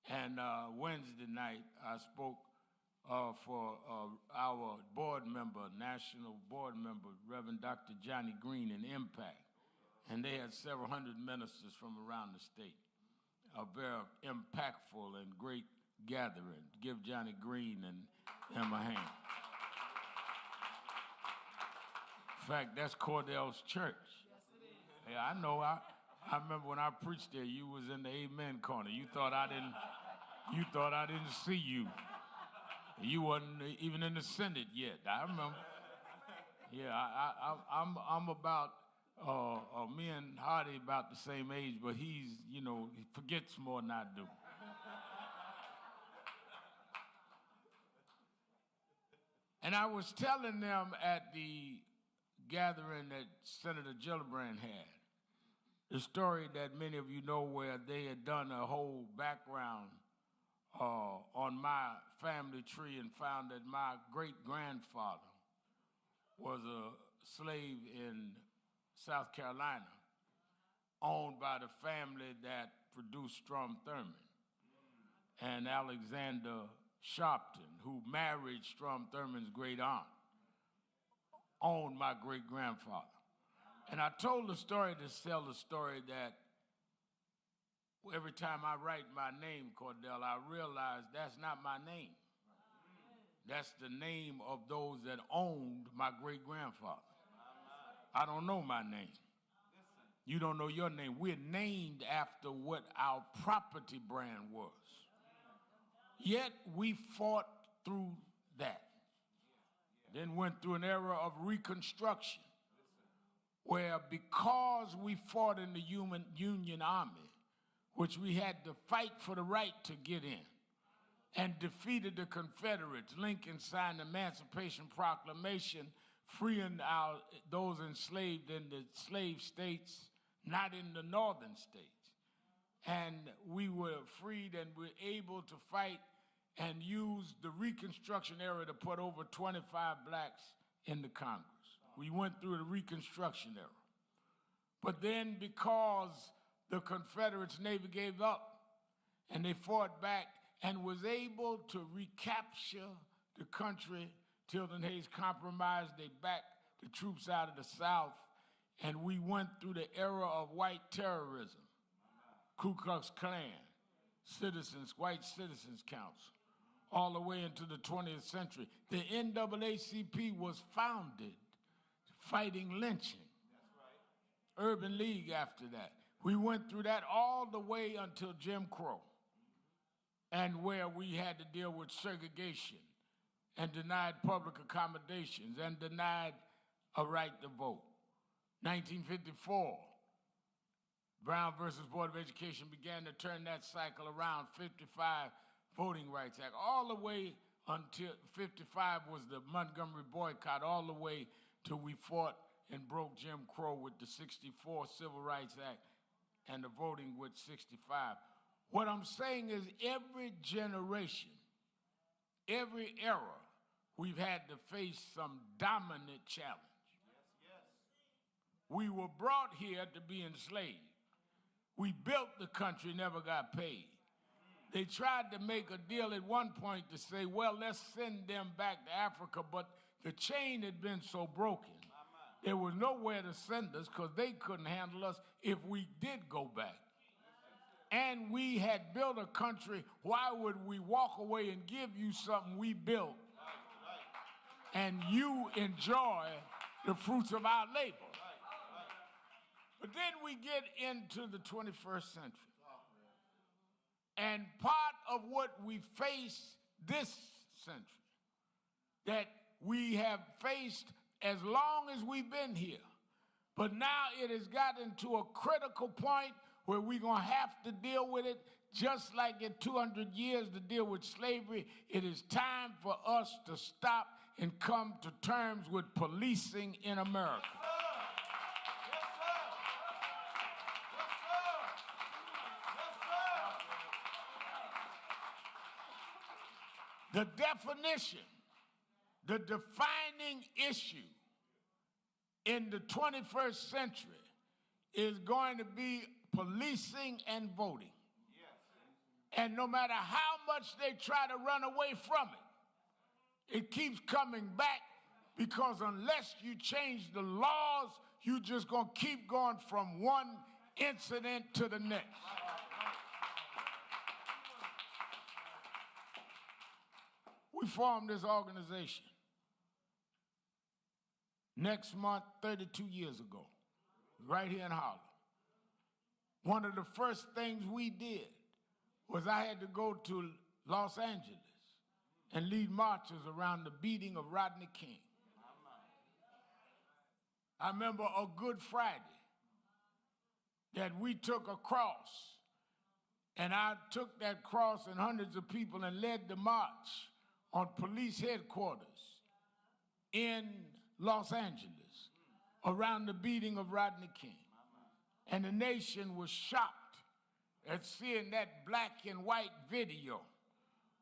And Wednesday night, I spoke for our board member, national board member, Reverend Dr. Johnny Green in Impact. And they had several hundred ministers from around the state. Very impactful and great gathering. Give Johnny Green and him a hand. In fact, that's Cordell's church. Yeah, I know. I remember when I preached there, you was in the amen corner. You thought I didn't see you. You wasn't even in the Senate yet. I remember. Yeah, I'm about me and Hardy about the same age, but he forgets more than I do. And I was telling them at the gathering that Senator Gillibrand had, the story that many of you know where they had done a whole background on my family tree and found that my great-grandfather was a slave in South Carolina owned by the family that produced Strom Thurmond and Alexander Sharpton, who married Strom Thurmond's great aunt, owned my great-grandfather. And I told the story to tell the story that every time I write my name, Cordell, I realize that's not my name. That's the name of those that owned my great-grandfather. I don't know my name. You don't know your name. We're named after what our property brand was. Yet we fought through that. Then went through an era of Reconstruction, where because we fought in the Union Army, which we had to fight for the right to get in, and defeated the Confederates. Lincoln signed the Emancipation Proclamation, freeing those enslaved in the slave states, not in the northern states. And we were freed and were able to fight and use the Reconstruction era to put over 25 blacks in the Congress. We went through the Reconstruction era. But then because the Confederates Navy gave up and they fought back and was able to recapture the country, Tilden Hayes compromised, they backed the troops out of the South, and we went through the era of white terrorism, Ku Klux Klan, White Citizens Council, all the way into the 20th century. The NAACP was founded fighting lynching. That's right. Urban League after that. We went through that all the way until Jim Crow, and where we had to deal with segregation and denied public accommodations and denied a right to vote. 1954, Brown versus Board of Education began to turn that cycle around. 55, Voting Rights Act, all the way until 55 was the Montgomery boycott, all the way till we fought and broke Jim Crow with the 64 Civil Rights Act and the voting with 65. What I'm saying is every generation, every era, we've had to face some dominant challenge. We were brought here to be enslaved. We built the country, never got paid. They tried to make a deal at one point to say, well, let's send them back to Africa, but the chain had been so broken. There was nowhere to send us because they couldn't handle us if we did go back. And we had built a country. Why would we walk away and give you something we built and you enjoy the fruits of our labor? But then we get into the 21st century. And part of what we face this century, that we have faced as long as we've been here, but now it has gotten to a critical point where we're going to have to deal with it just like in 200 years to deal with slavery. It is time for us to stop and come to terms with policing in America. The definition, the defining issue in the 21st century is going to be policing and voting. And no matter how much they try to run away from it, it keeps coming back because unless you change the laws, you're just going to keep going from one incident to the next. We formed this organization. Next month, 32 years ago, right here in Harlem. One of the first things we did was I had to go to Los Angeles and lead marches around the beating of Rodney King. I remember a Good Friday that we took a cross, and I took that cross and hundreds of people and led the march on police headquarters in Los Angeles around the beating of Rodney King. And the nation was shocked at seeing that black and white video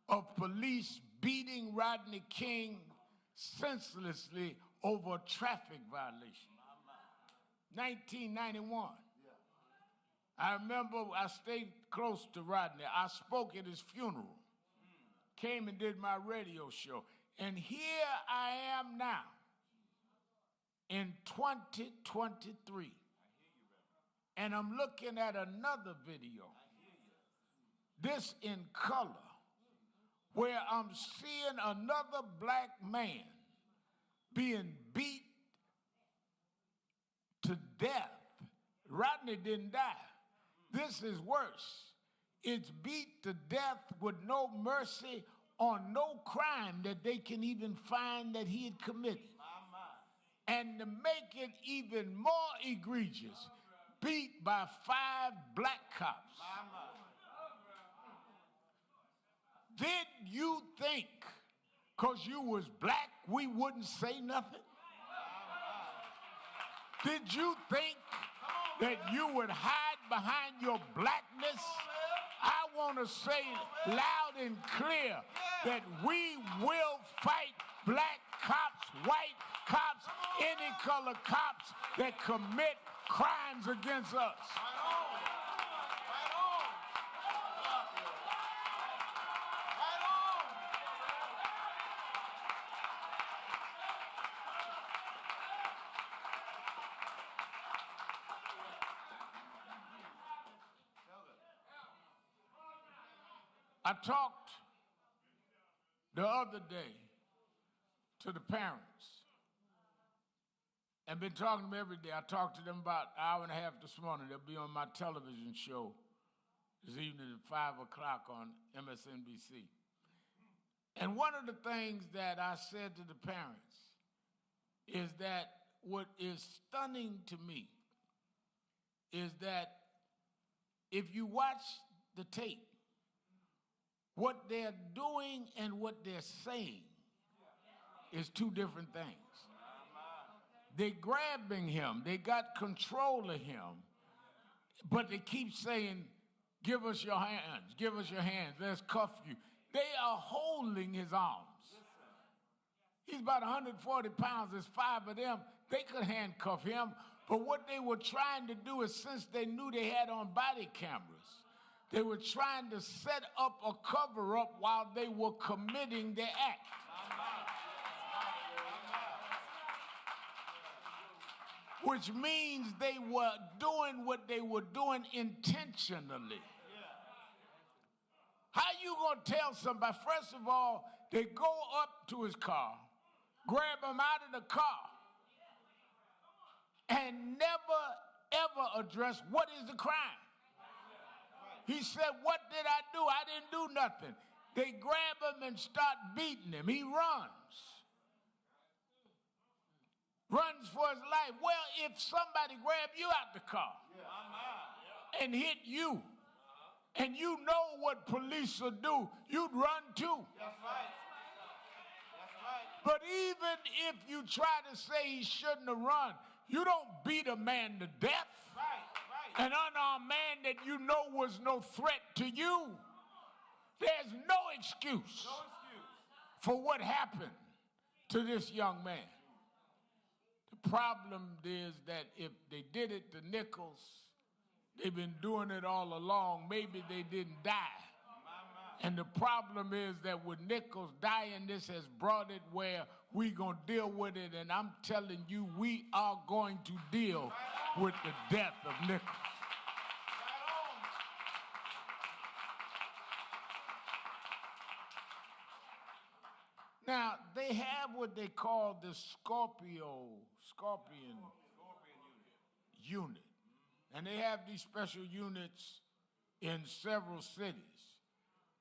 of police beating Rodney King senselessly over a traffic violation. 1991. I remember I stayed close to Rodney. I spoke at his funeral, came and did my radio show. And here I am now in 2023. And I'm looking at another video, this in color, where I'm seeing another black man being beat to death. Rodney didn't die. This is worse. It's beat to death with no mercy on no crime that they can even find that he had committed. And to make it even more egregious, beat by 5 black cops. Did you think, because you was black, we wouldn't say nothing? Did you think that you would hide behind your blackness? I want to say loud and clear that we will fight black cops, white cops, any color cops that commit crimes against us. I talked the other day to the parents and been talking to them every day. I talked to them about an hour and a half this morning. They'll be on my television show this evening at 5 o'clock on MSNBC. And one of the things that I said to the parents is that what is stunning to me is that if you watch the tape, what they're doing and what they're saying is 2 different things. They're grabbing him. They got control of him. But they keep saying, give us your hands. Give us your hands. Let's cuff you. They are holding his arms. He's about 140 pounds. There's 5 of them. They could handcuff him. But what they were trying to do is, since they knew they had on body cameras, they were trying to set up a cover-up while they were committing the act. Which means they were doing what they were doing intentionally. How you gonna tell somebody? First of all, they go up to his car, grab him out of the car, and never, ever address what is the crime. He said, what did I do? I didn't do nothing. They grab him and start beating him. He runs for his life. Well, if somebody grabbed you out the car and hit you, and you know what police will do, you'd run too. That's right. That's right. But even if you try to say he shouldn't have run, you don't beat a man to death. Right. An unarmed man that you know was no threat to you. There's no excuse for what happened to this young man. The problem is that if they did it to Nichols, they've been doing it all along. Maybe they didn't die. And the problem is that with Nichols dying, this has brought it where we're going to deal with it. And I'm telling you, we are going to deal with the death of Nichols. Now, they have what they call the scorpion unit. And they have these special units in several cities.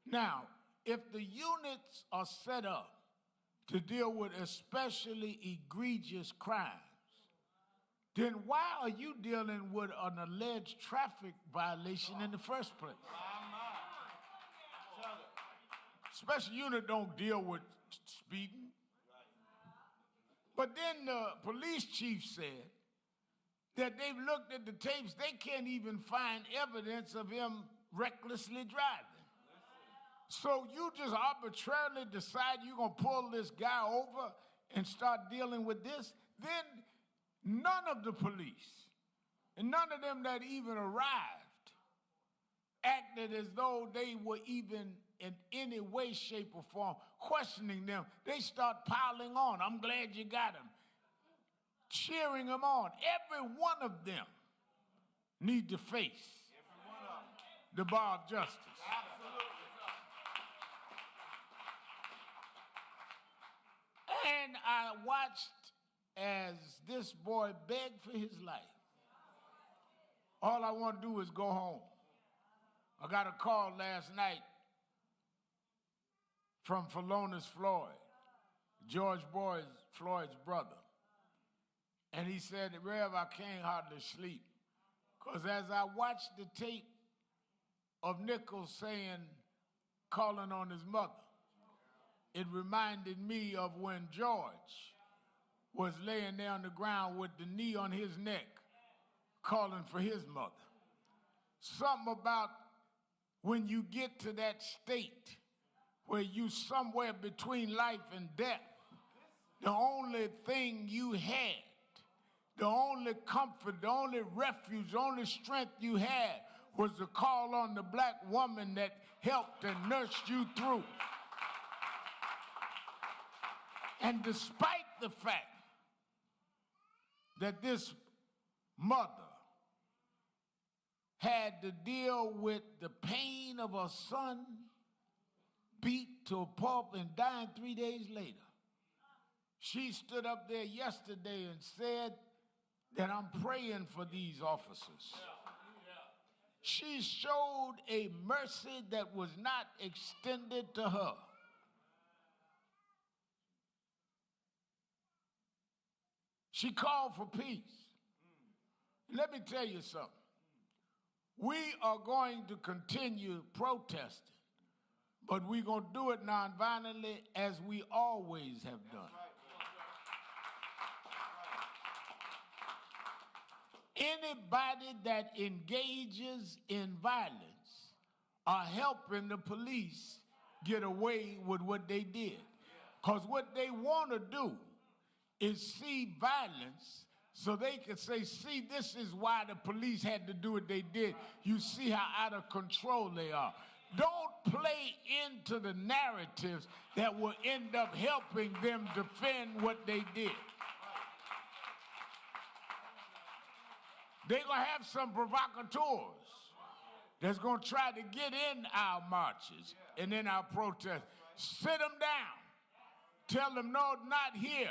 Now, if the units are set up to deal with especially egregious crimes, then why are you dealing with an alleged traffic violation in the first place? Special unit don't deal with speeding. But then the police chief said that they've looked at the tapes, they can't even find evidence of him recklessly driving. So you just arbitrarily decide you're going to pull this guy over and start dealing with this? Then none of the police, and none of them that even arrived, acted as though they were even in any way, shape, or form questioning them. They start piling on. I'm glad you got him. Cheering them on. Every one of them need to face the bar of justice. And I watched as this boy begged for his life. All I want to do is go home. I got a call last night from Philonis Floyd, George Floyd's brother. And he said, Rev, I can't hardly sleep. Because as I watched the tape of Nichols calling on his mother, it reminded me of when George was laying there on the ground with the knee on his neck, calling for his mother. Something about when you get to that state where you somewhere between life and death, the only thing you had, the only comfort, the only refuge, the only strength you had was to call on the black woman that helped and nursed you through. And despite the fact that this mother had to deal with the pain of her son beat to a pulp and dying 3 days later, she stood up there yesterday and said that I'm praying for these officers. She showed a mercy that was not extended to her. She called for peace. Let me tell you something. We are going to continue protesting, but we're going to do it nonviolently as we always have done. Anybody that engages in violence are helping the police get away with what they did. Because what they want to do is see violence so they can say, see, this is why the police had to do what they did. You see how out of control they are. Don't play into the narratives that will end up helping them defend what they did. They're going to have some provocateurs that's going to try to get in our marches and in our protests. Sit them down. Tell them, no, not here.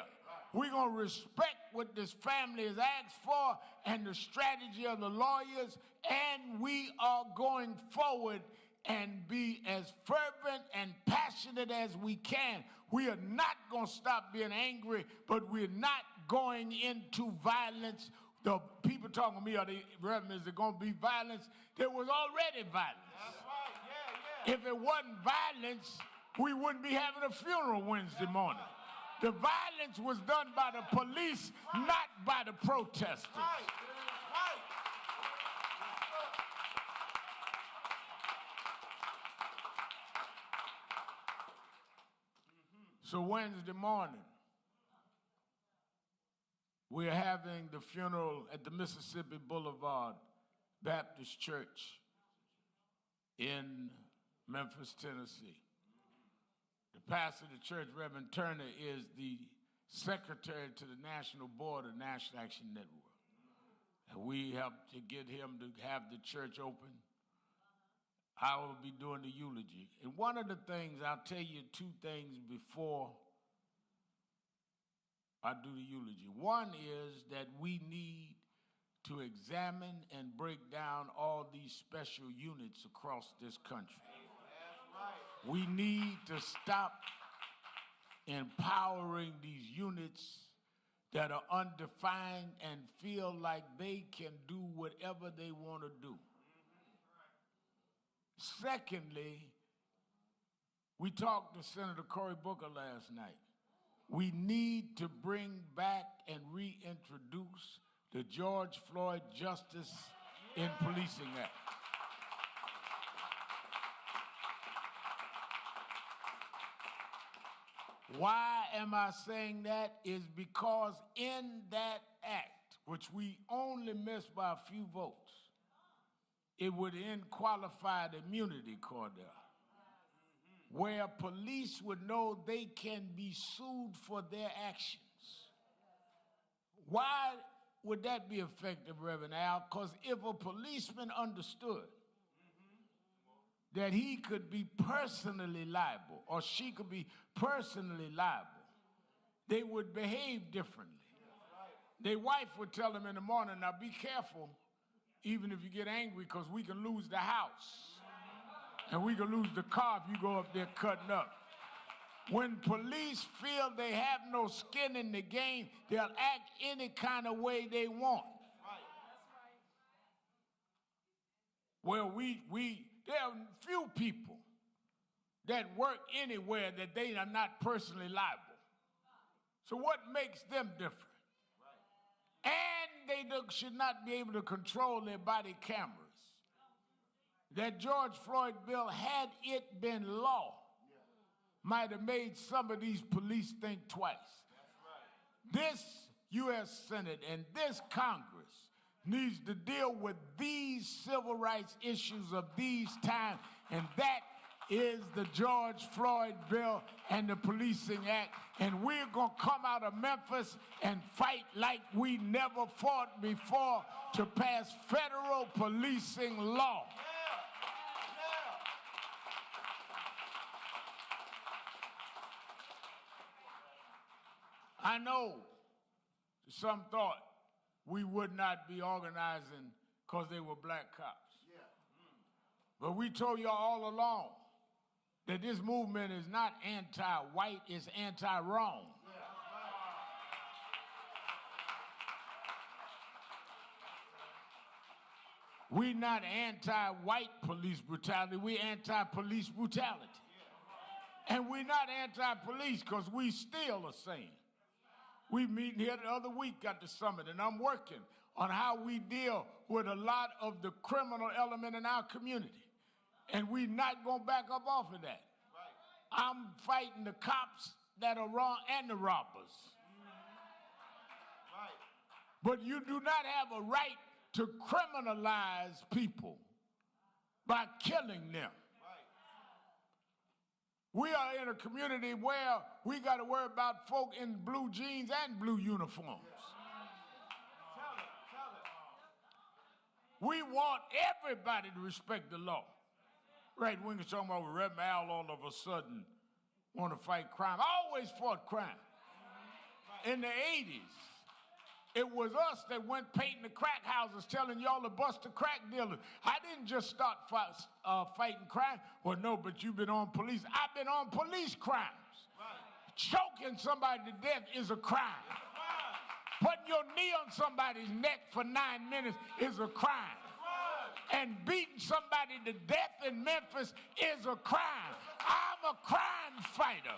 We're going to respect what this family has asked for and the strategy of the lawyers, and we are going forward and be as fervent and passionate as we can. We are not going to stop being angry, but we're not going into violence. The people talking to me, are they, Reverend, is there going to be violence? There was already violence. That's right. Yeah. If it wasn't violence, we wouldn't be having a funeral Wednesday morning. The violence was done by the police, not by the protesters. So Wednesday morning, we're having the funeral at the Mississippi Boulevard Baptist Church in Memphis, Tennessee. The pastor of the church, Reverend Turner, is the secretary to the National Board of National Action Network. And we helped to get him to have the church open. I will be doing the eulogy. And one of the things, I'll tell you two things before I do the eulogy. One is that we need to examine and break down all these special units across this country. We need to stop empowering these units that are undefined and feel like they can do whatever they want to do. Secondly, we talked to Senator Cory Booker last night. We need to bring back and reintroduce the George Floyd Justice in Policing Act. Why am I saying that? Is because in that act, which we only missed by a few votes, it would end qualified immunity, Cordell, where police would know they can be sued for their actions. Why would that be effective, Reverend Al? Because if a policeman understood that he could be personally liable or she could be personally liable, they would behave differently. Their wife would tell them in the morning, now be careful, even if you get angry, because we can lose the house. And we can lose the car if you go up there cutting up. When police feel they have no skin in the game, they'll act any kind of way they want. Well, there are few people that work anywhere that they are not personally liable. So what makes them different? And they should not be able to control their body cameras. That George Floyd bill, had it been law, might have made some of these police think twice. This U.S. Senate and this Congress needs to deal with these civil rights issues of these times, and that is the George Floyd bill and the Policing Act. And we're going to come out of Memphis and fight like we never fought before to pass federal policing law. I know some thought we would not be organizing because they were black cops. But we told y'all all along that this movement is not anti-white, it's anti-wrong. We're not anti-white police brutality, we're anti-police brutality. And we're not anti-police because we still are saying. We meeting here the other week at the summit, and I'm working on how we deal with a lot of the criminal element in our community. And we're not going to back up off of that. I'm fighting the cops that are wrong and the robbers. But you do not have a right to criminalize people by killing them. We are in a community where we got to worry about folk in blue jeans and blue uniforms. We want everybody to respect the law. Right, we can talk about Reverend Al all of a sudden want to fight crime. I always fought crime. In the 80s, it was us that went painting the crack houses telling y'all to bust the crack dealers. I didn't just start fighting crime. Well, no, but you've been on police. I've been on police crimes. Choking somebody to death is a crime. Putting your knee on somebody's neck for 9 minutes is a crime. And beating somebody to death in Memphis is a crime. I'm a crime fighter.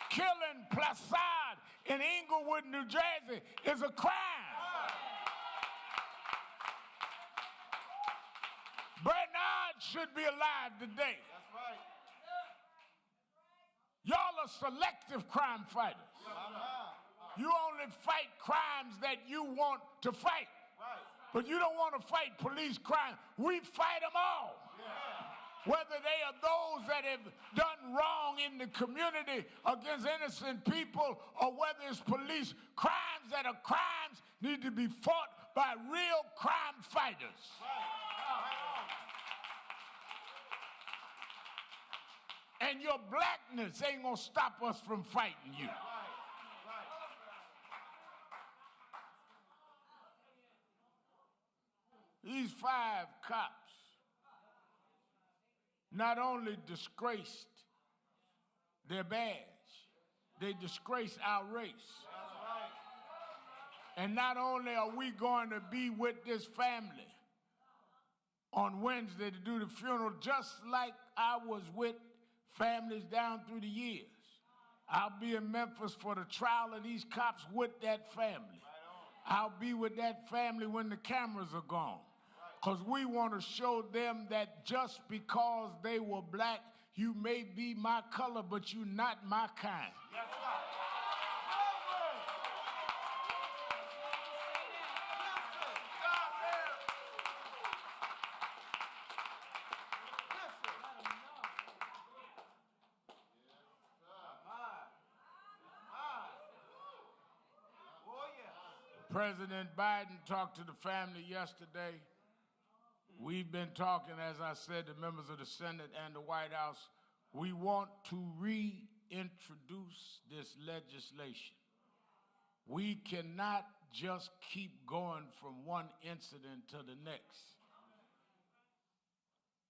Killing Placide in Inglewood, New Jersey is a crime. Bernard should be alive today. Y'all are selective crime fighters. You only fight crimes that you want to fight. But you don't want to fight police crime. We fight them all. Whether they are those that have done wrong in the community against innocent people or whether it's police, crimes that are crimes need to be fought by real crime fighters. And your blackness ain't gonna stop us from fighting you. These 5 cops not only disgraced their badge, they disgrace our race. And not only are we going to be with this family on Wednesday to do the funeral, just like I was with families down through the years. I'll be in Memphis for the trial of these cops with that family. I'll be with that family when the cameras are gone. Because we want to show them that just because they were black, you may be my color, but you're not my kind. President Biden talked to the family yesterday. We've been talking, as I said, to members of the Senate and the White House. We want to reintroduce this legislation. We cannot just keep going from one incident to the next.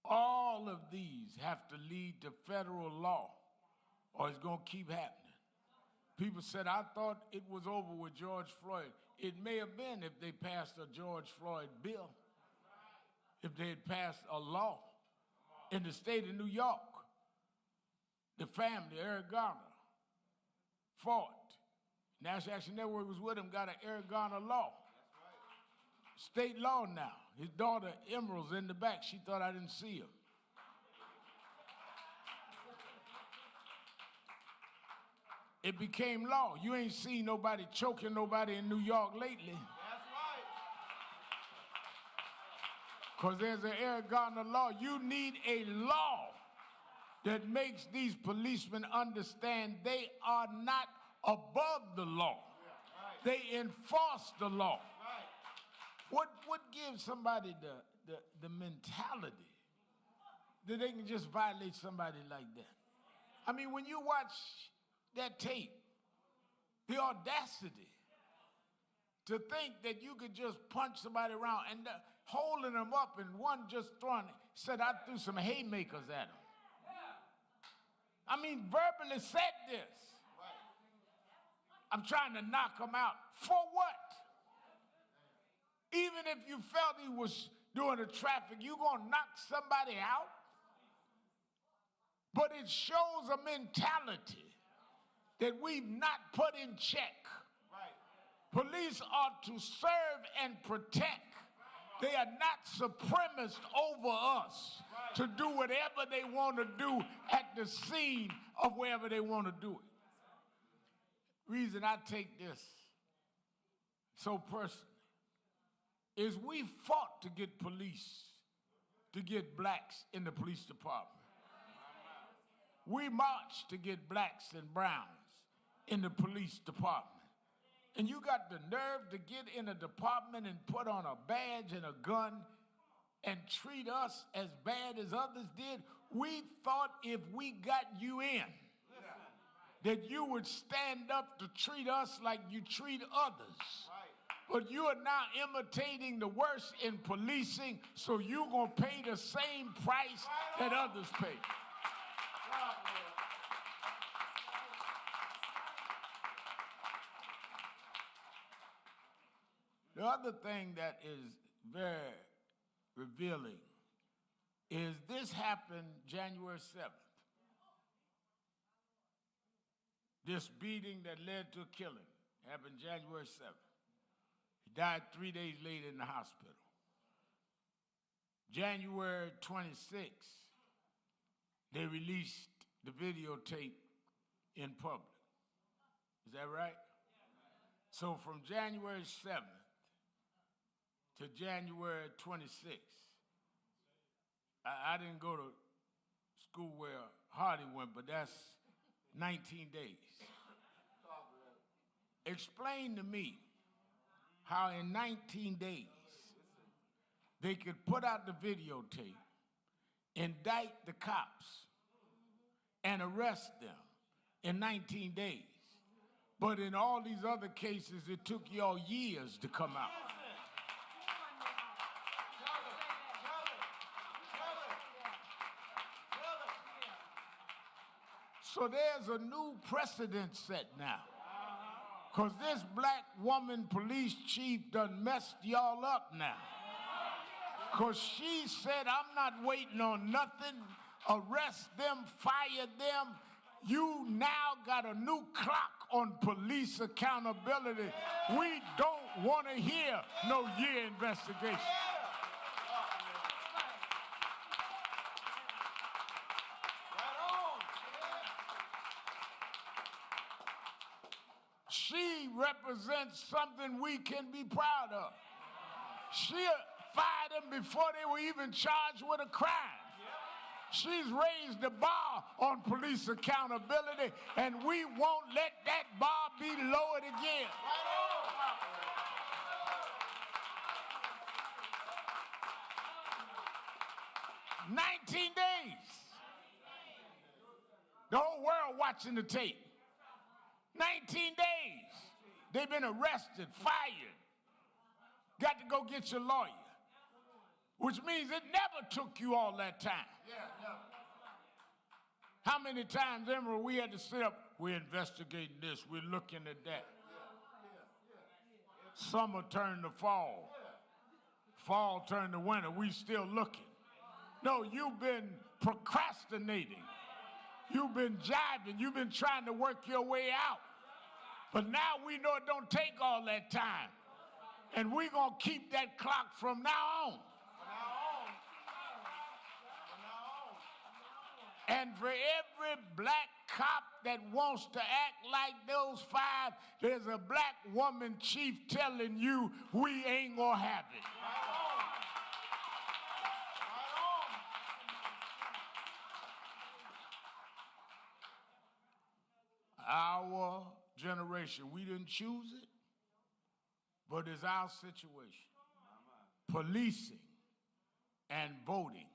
All of these have to lead to federal law, or it's going to keep happening. People said, I thought it was over with George Floyd. It may have been if they passed a George Floyd bill, if they had passed a law in the state of New York. The family, Eric Garner, fought. National Action Network was with him, got an Eric Garner law. State law now. His daughter, Emerald's in the back. She thought I didn't see her. It became law. You ain't seen nobody choking nobody in New York lately. That's right. Because there's an Eric Garner law. You need a law that makes these policemen understand they are not above the law. They enforce the law. What gives somebody the mentality that they can just violate somebody like that? I mean, when you watch that tape, the audacity to think that you could just punch somebody around and holding them up and one just throwing, said I threw some haymakers at him. I mean, verbally said this. I'm trying to knock him out. For what? Even if you felt he was doing the traffic, you gonna knock somebody out? But it shows a mentality that we've not put in check. Police are to serve and protect. They are not supremacist over us to do whatever they want to do at the scene of wherever they want to do it. Reason I take this so personally is we fought to get police, to get blacks in the police department. We marched to get blacks and browns in the police department. And you got the nerve to get in a department and put on a badge and a gun and treat us as bad as others did. We thought if we got you in, that you would stand up to treat us like you treat others. But you are now imitating the worst in policing, so you're going to pay the same price that others pay. The other thing that is very revealing is this happened January 7th. This beating that led to a killing happened January 7th. He died 3 days later in the hospital. January 26th, they released the videotape in public. Is that right? So from January 7th to January 26th, I didn't go to school where Hardy went, but that's 19 days. Explain to me how in 19 days they could put out the videotape, indict the cops, and arrest them in 19 days. But in all these other cases, it took y'all years to come out. So there's a new precedent set now. Because this black woman police chief done messed y'all up now. Because she said, I'm not waiting on nothing. Arrest them, fire them. You now got a new clock on police accountability. We don't want to hear no year investigation. She represents something we can be proud of. She fired them before they were even charged with a crime. She's raised the bar on police accountability, and we won't let that bar be lowered again. 19 days. The whole world watching the tape. 19 days. They've been arrested, fired. Got to go get your lawyer. Which means it never took you all that time. How many times, Emerald, we had to sit up, we're investigating this, we're looking at that. Summer turned to fall. Fall turned to winter, we still looking. No, you've been procrastinating. You've been jiving, you've been trying to work your way out. But now we know it don't take all that time. And we're going to keep that clock from now on. And for every black cop that wants to act like those five, there's a black woman chief telling you we ain't gonna have it. Our generation, we didn't choose it, but it's our situation. Policing and voting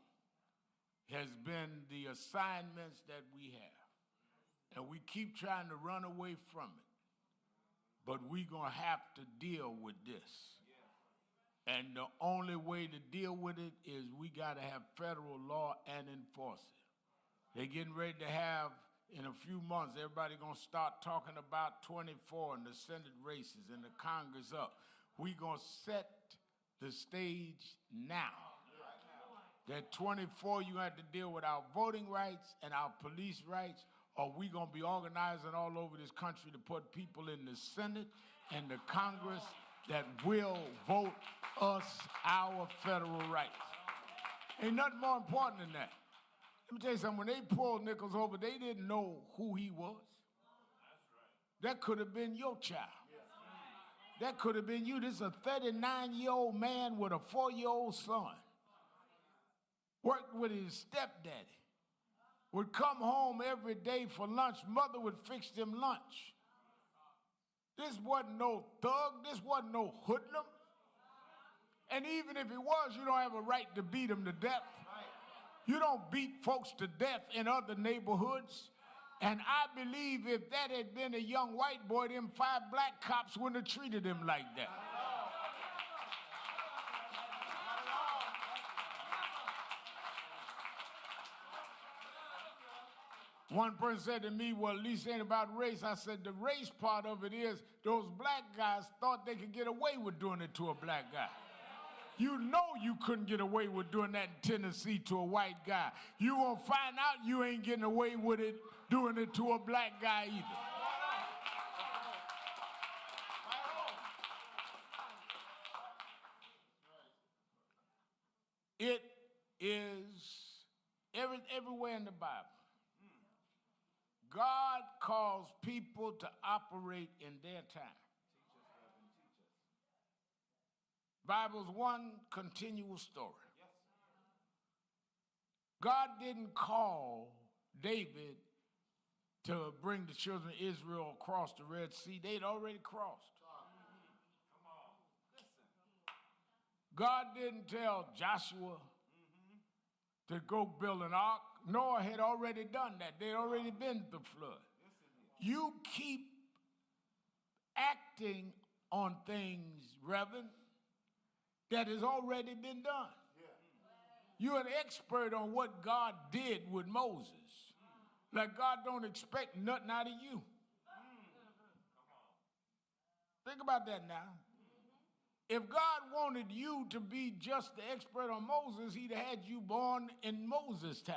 has been the assignments that we have. And we keep trying to run away from it. But we're going to have to deal with this. And the only way to deal with it is we got to have federal law and enforce it. They're getting ready to have, in a few months, everybody going to start talking about 24 and the Senate races and the Congress up. We're going to set the stage now. That 24, you have to deal with our voting rights and our police rights, or we're going to be organizing all over this country to put people in the Senate and the Congress that will vote us our federal rights. Ain't nothing more important than that. Let me tell you something, when they pulled Nichols over, they didn't know who he was. That could have been your child. That could have been you. This is a 39-year-old man with a 4-year-old son. Worked with his stepdaddy, would come home every day for lunch. Mother would fix them lunch. This wasn't no thug. This wasn't no hoodlum. And even if he was, you don't have a right to beat him to death. You don't beat folks to death in other neighborhoods. And I believe if that had been a young white boy, them 5 black cops wouldn't have treated him like that. One person said to me, well, at least it ain't about race. I said, the race part of it is those black guys thought they could get away with doing it to a black guy. You know you couldn't get away with doing that in Tennessee to a white guy. You won't find out you ain't getting away with it doing it to a black guy either. It is everywhere in the Bible. God calls people to operate in their time. Bible's one continual story. God didn't call David to bring the children of Israel across the Red Sea. They'd already crossed. God didn't tell Joshua to go build an ark. Noah had already done that. They'd already been through the flood. You keep acting on things, Reverend, that has already been done. You're an expert on what God did with Moses. Like God don't expect nothing out of you. Think about that now. If God wanted you to be just the expert on Moses, he'd have had you born in Moses' time.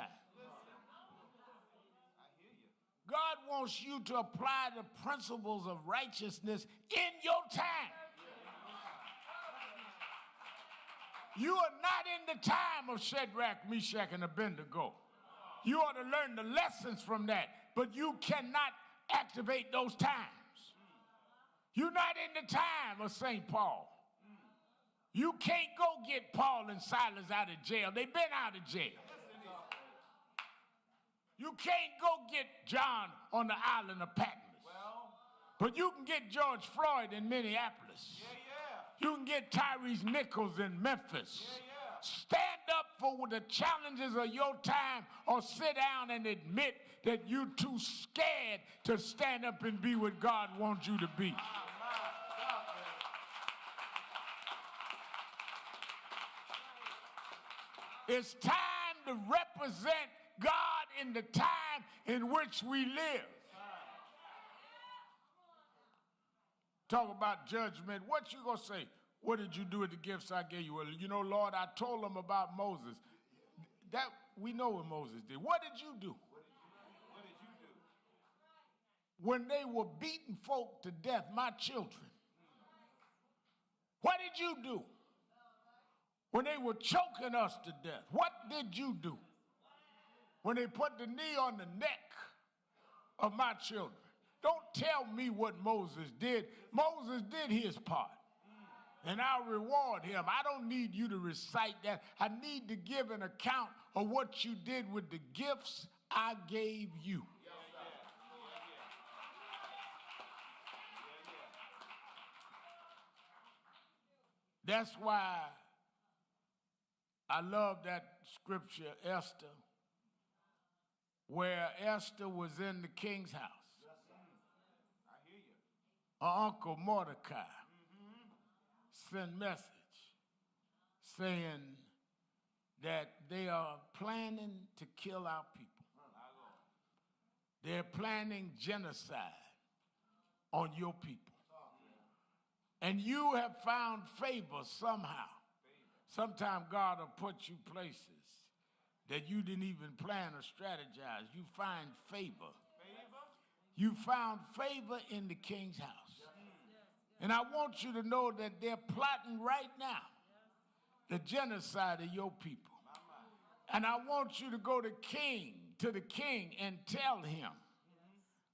God wants you to apply the principles of righteousness in your time. You are not in the time of Shadrach, Meshach, and Abednego. You ought to learn the lessons from that, but you cannot activate those times. You're not in the time of St. Paul. You can't go get Paul and Silas out of jail. They've been out of jail. You can't go get John on the island of Patmos. But you can get George Floyd in Minneapolis. You can get Tyre Nichols in Memphis. Stand up for the challenges of your time, or sit down and admit that you're too scared to stand up and be what God wants you to be. It's time to represent God in the time in which we live. Talk about judgment. What you gonna say? What did you do with the gifts I gave you? Well, you know, Lord, I told them about Moses. That we know what Moses did. What did you do? What did you do? When they were beating folk to death, my children. What did you do? When they were choking us to death, what did you do? When they put the knee on the neck of my children. Don't tell me what Moses did. Moses did his part. And I'll reward him. I don't need you to recite that. I need to give an account of what you did with the gifts I gave you. That's why I love that scripture, Esther, where Esther was in the king's house. Her uncle Mordecai sent message saying that they are planning to kill our people. They're planning genocide on your people. And you have found favor somehow. Sometimes God will put you places that you didn't even plan or strategize. You find favor. You found favor in the king's house. And I want you to know that they're plotting right now the genocide of your people. And I want you to go to the king and tell him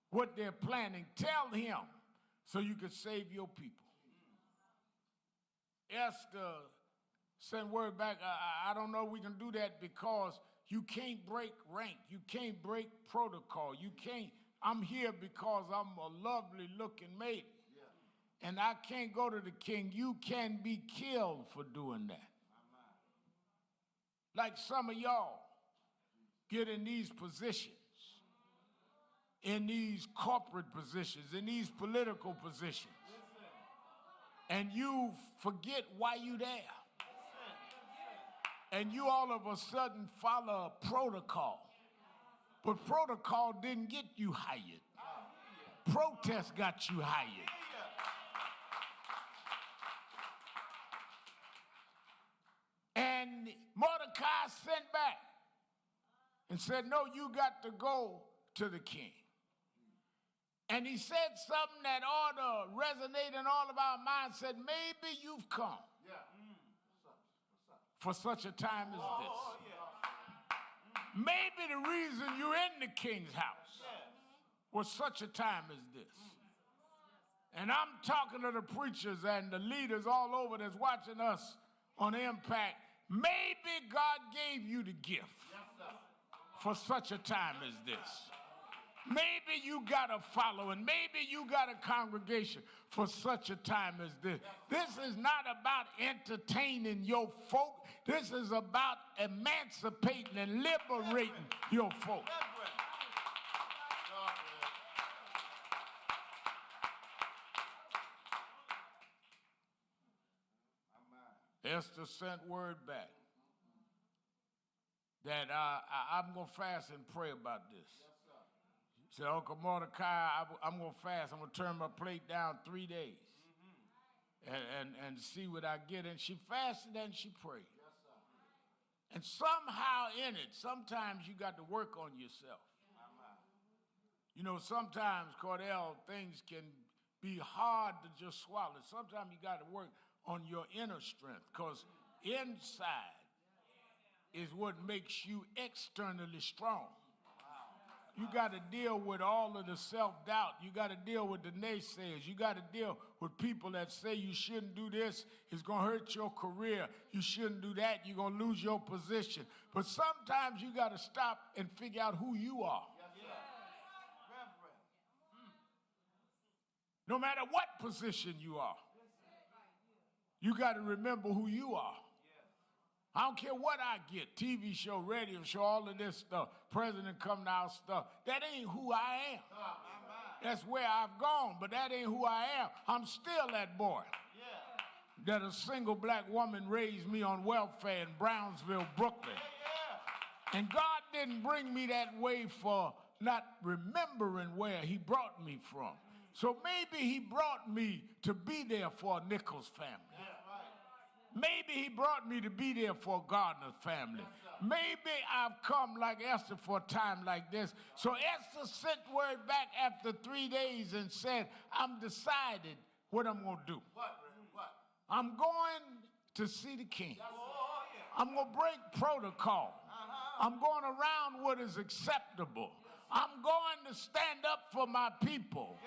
what they're planning. Tell him so you can save your people. Esther sent word back, I don't know if we can do that because you can't break rank. You can't break protocol. You can't. I'm here because I'm a lovely looking maiden. And I can't go to the king. You can be killed for doing that. Like some of y'all get in these positions, in these corporate positions, in these political positions, and you forget why you there. And you all of a sudden follow a protocol. But protocol didn't get you hired. Protest got you hired. And Mordecai sent back and said, no, you got to go to the king. And he said something that ought to resonate in all of our minds, said, maybe you've come for such a time as this. Maybe the reason you're in the king's house was such a time as this. And I'm talking to the preachers and the leaders all over that's watching us on Impact. Maybe God gave you the gift for such a time as this. Maybe you got a following. Maybe you got a congregation for such a time as this. This is not about entertaining your folk. This is about emancipating and liberating your folk. Esther sent word back that I'm going to fast and pray about this. She said, Uncle Mordecai, I'm going to fast. I'm going to turn my plate down 3 days and see what I get. And she fasted and she prayed. And somehow in it, sometimes you got to work on yourself. You know, sometimes, Cordell, things can be hard to just swallow. Sometimes you got to work on your inner strength, because inside is what makes you externally strong. You got to deal with all of the self-doubt. You got to deal with the naysayers. You got to deal with people that say you shouldn't do this. It's going to hurt your career. You shouldn't do that. You're going to lose your position. But sometimes you got to stop and figure out who you are. No matter what position you are, you got to remember who you are. I don't care what I get, TV show, radio show, all of this stuff, president coming out stuff. That ain't who I am. That's where I've gone, but that ain't who I am. I'm still that boy. That a single black woman raised me on welfare in Brownsville, Brooklyn. And God didn't bring me that way for not remembering where he brought me from. So maybe he brought me to be there for a Nichols family. Maybe he brought me to be there for a Gardner family. Maybe I've come like Esther for a time like this. So Esther sent word back after 3 days and said, I'm decided what I'm going to do. I'm going to see the king. I'm going to break protocol. I'm going around what is acceptable. I'm going to stand up for my people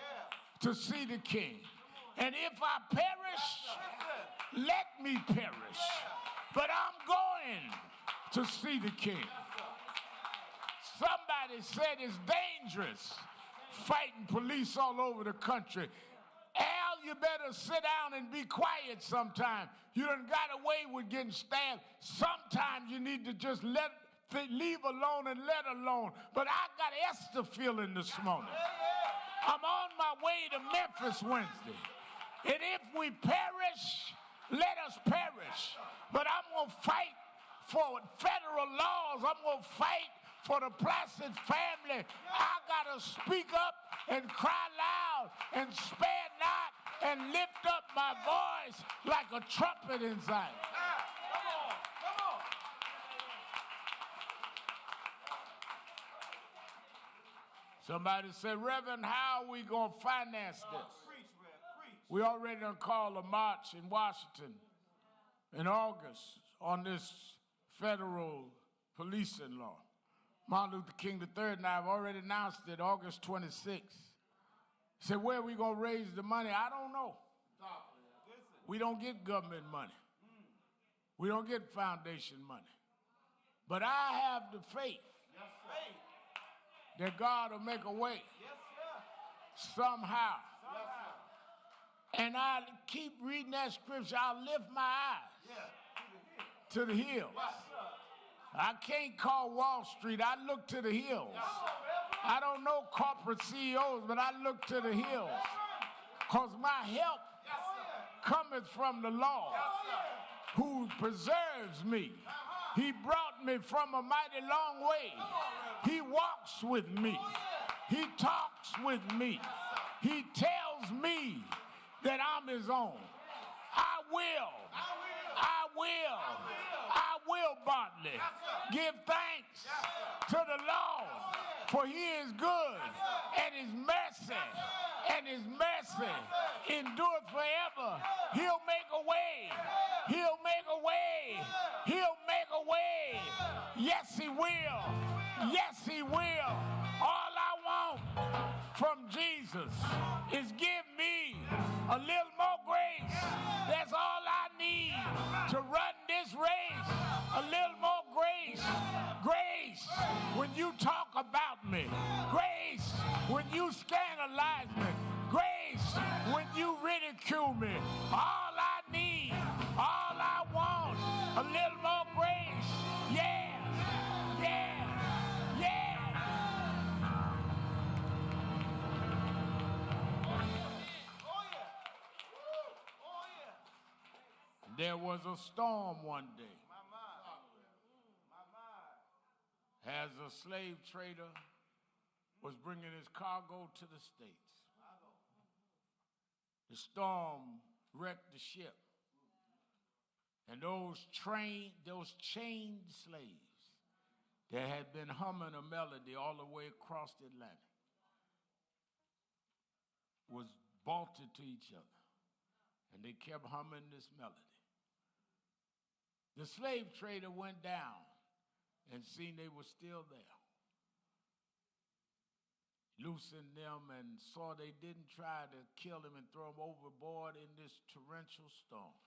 to see the king. And if I perish, let me perish. But I'm going to see the king. Somebody said it's dangerous fighting police all over the country. Al, you better sit down and be quiet sometime. You done got away with getting stabbed. Sometimes you need to just leave alone and let alone. But I got Esther feeling this morning. I'm on my way to Memphis Wednesday. And if we perish, let us perish. But I'm going to fight for federal laws. I'm going to fight for the Placid family. I got to speak up and cry loud and spare not and lift up my voice like a trumpet in Zion. Somebody said, Reverend, how are we going to finance this? We already done called a march in Washington in August on this federal policing law. Martin Luther King III and I have already announced it August 26th. Said, where are we going to raise the money? I don't know. We don't get government money. We don't get foundation money. But I have the faith that God will make a way somehow. And I keep reading that scripture. I'll lift my eyes to the hills. I can't call Wall Street. I look to the hills. I don't know corporate CEOs, but I look to the hills. Because my help cometh from the Lord who preserves me. He brought me from a mighty long way. He walks with me. He talks with me. He tells me that I'm his own. I will, Bartley, give thanks to the Lord, for he is good, and his mercy endureth forever. He'll make a way. He'll make a way. He'll make a way. Yes, he will. Yes, he will. All I want from Jesus is give me a little more grace. That's all I need to run this race. A little more grace. Grace. When you talk about me. Grace when you scandalize me. Grace when you ridicule me. All I need, all I want, a little more grace. Yeah, yeah, yeah. There was a storm one day. As a slave trader was bringing his cargo to the States. The storm wrecked the ship. And those chained slaves that had been humming a melody all the way across the Atlantic was bolted to each other. And they kept humming this melody. The slave trader went down and seen they were still there. Loosened them and saw they didn't try to kill him and throw him overboard in this torrential storm.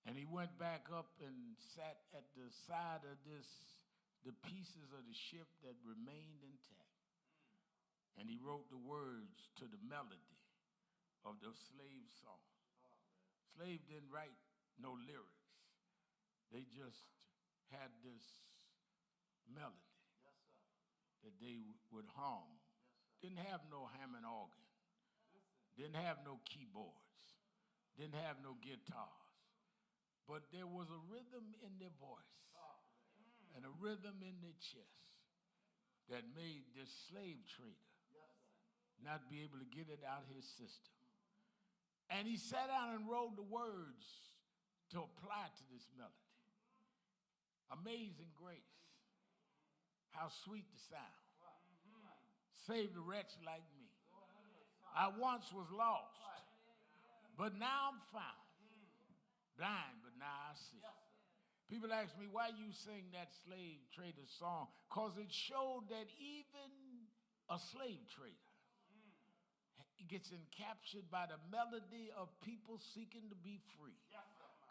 And he went back up and sat at the side of the pieces of the ship that remained intact. And he wrote the words to the melody of the slave song. Slave didn't write no lyrics. They just had this melody that they would hum. Didn't have no Hammond organ. Didn't have no keyboards. Didn't have no guitars. But there was a rhythm in their voice and a rhythm in their chest that made this slave trader not be able to get it out of his system. And he sat down and wrote the words to apply to this melody. Amazing grace, how sweet the sound. Saved a wretch like me. I once was lost, but now I'm found. Blind, but now I see. People ask me, why you sing that slave trader song? Because it showed that even a slave trader gets encaptured by the melody of people seeking to be free.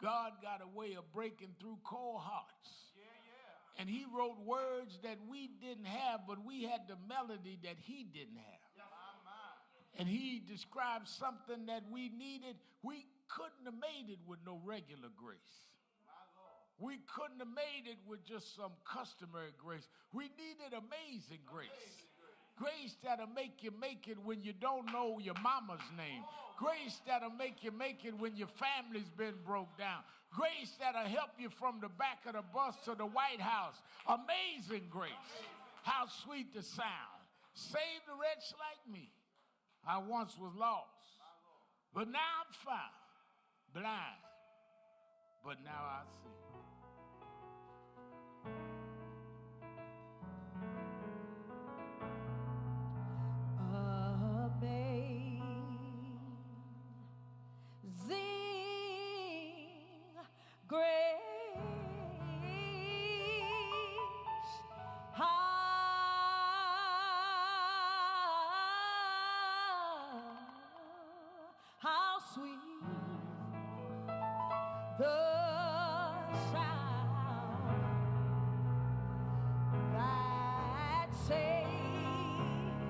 God got a way of breaking through cold hearts. And he wrote words that we didn't have, but we had the melody that he didn't have. And he described something that we needed. We couldn't have made it with no regular grace. We couldn't have made it with just some customary grace. We needed amazing grace. Grace that'll make you make it when you don't know your mama's name. Grace that'll make you make it when your family's been broke down. Grace that'll help you from the back of the bus to the White House. Amazing grace. How sweet the sound. Saved a wretch like me. I once was lost, but now I'm found. Blind, but now I see. How sweet the sound that saved a wretch like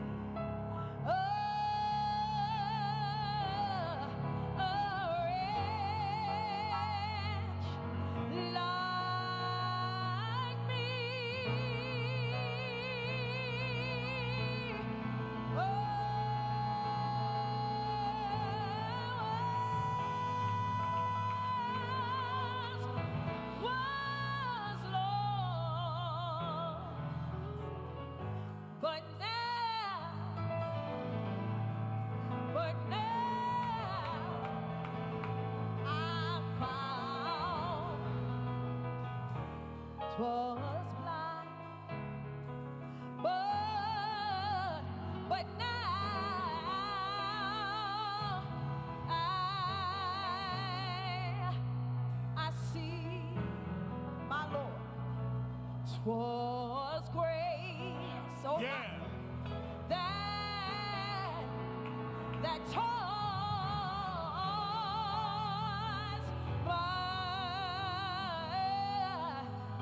me. But now I'm found. 'Twas blind, but now I see my Lord. 'Twas grace, oh Yeah. that toils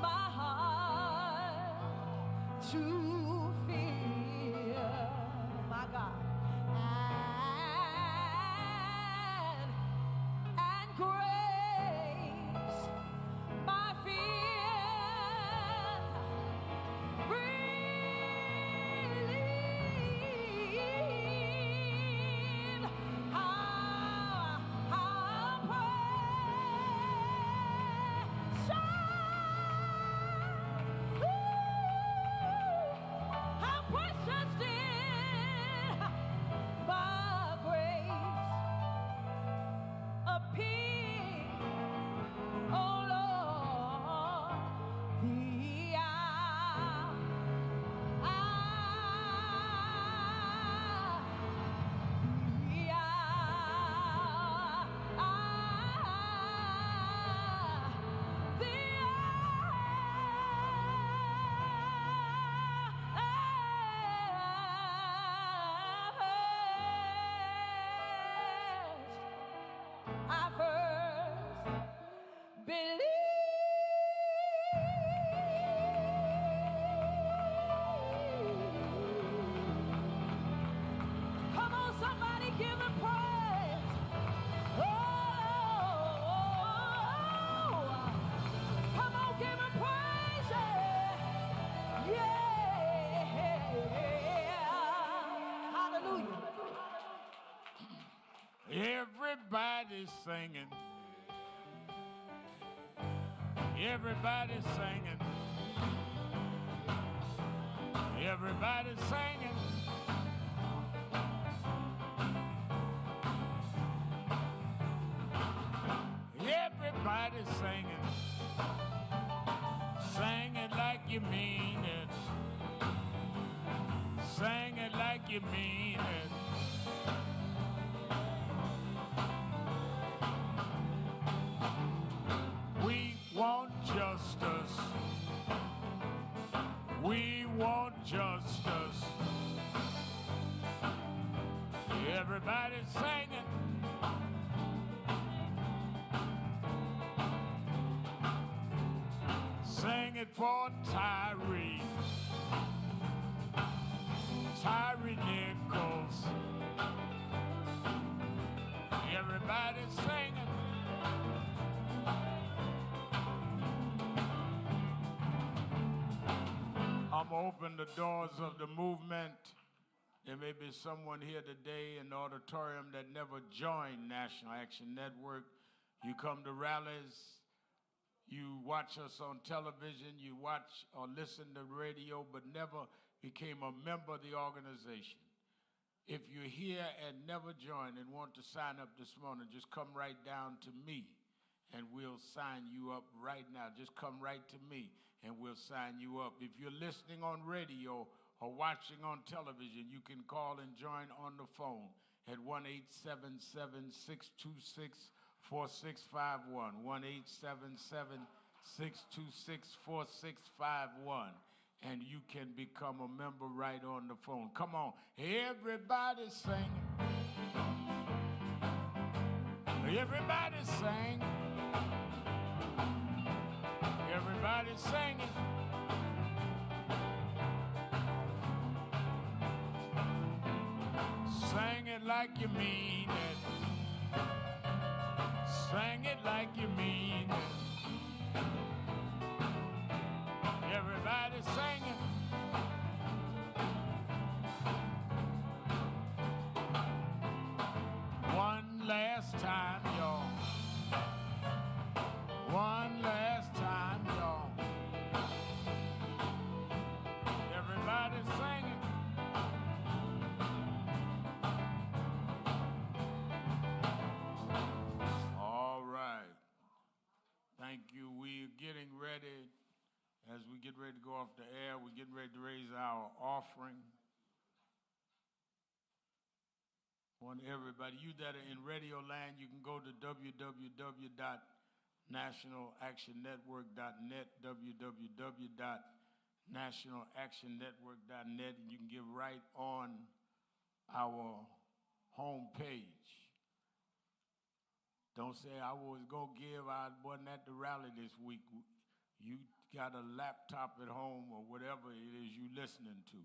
my heart. to feel, my God, and grace my fears relieve. How precious did my grace appear, oh Lord, the hour, I first believed. Come on, somebody give him praise. Oh, come on, give him praise. Yeah. Hallelujah. Everybody's singing. Everybody's singing. Everybody's singing. Everybody's singing. Sing it like you mean it. Sing it like you mean it. We want justice. We want justice. Everybody's singing. Sing it for Tyree. Tyre Nichols. Everybody's singing. I'm open the doors of the movement. There may be someone here today in the auditorium that never joined National Action Network. You come to rallies, you watch us on television, you watch or listen to radio, but never became a member of the organization. If you're here and never joined and want to sign up this morning, just come right down to me and we'll sign you up right now. Just come right to me and we'll sign you up. If you're listening on radio or watching on television, you can call and join on the phone at 1-877-626-4651, 1-877-626-4651, and you can become a member right on the phone. Come on, everybody's singing. Everybody's singing. Everybody's singing. Sing it like you mean it. Sing it like you mean it. Everybody's singing. One last time, y'all. One last time, y'all. Everybody's singing. All right. Thank you. We're getting ready. As we get ready to go off the air, we're getting ready to raise our offering. I want everybody, you that are in radio land, you can go to www.nationalactionnetwork.net, www.nationalactionnetwork.net, and you can give right on our homepage. Don't say, I was going to give, I wasn't at the rally this week. You got a laptop at home or whatever it is you're listening to,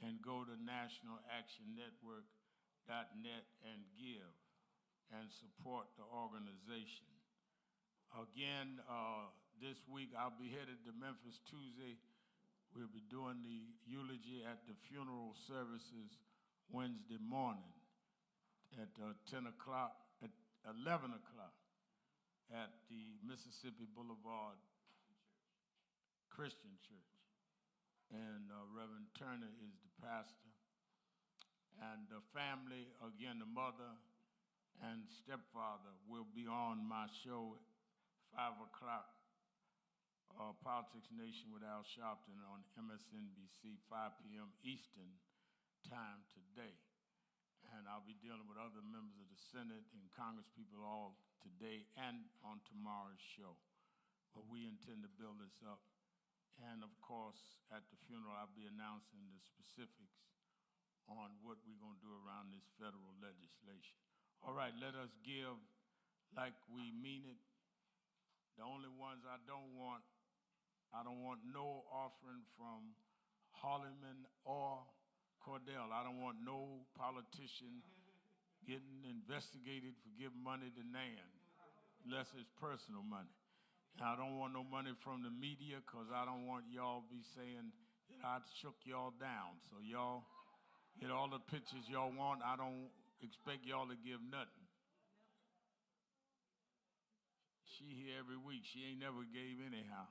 and go to nationalactionnetwork.net and give and support the organization. Again, this week I'll be headed to Memphis Tuesday. We'll be doing the eulogy at the funeral services Wednesday morning at 10 o'clock, at 11 o'clock at the Mississippi Boulevard Christian Church. And Reverend Turner is the pastor. And the family, again, the mother and stepfather will be on my show at 5 o'clock, Politics Nation with Al Sharpton on MSNBC, 5 p.m. Eastern time today. And I'll be dealing with other members of the Senate and Congresspeople all today and on tomorrow's show. But we intend to build this up. And of course, at the funeral, I'll be announcing the specifics on what we're going to do around this federal legislation. All right, let us give like we mean it. The only ones I don't want no offering from Holloman or Cordell. I don't want no politician getting investigated for giving money to Nan, unless it's personal money. And I don't want no money from the media, because I don't want y'all be saying that I shook y'all down. So y'all get all the pictures y'all want. I don't expect y'all to give nothing. She here every week. She ain't never gave anyhow.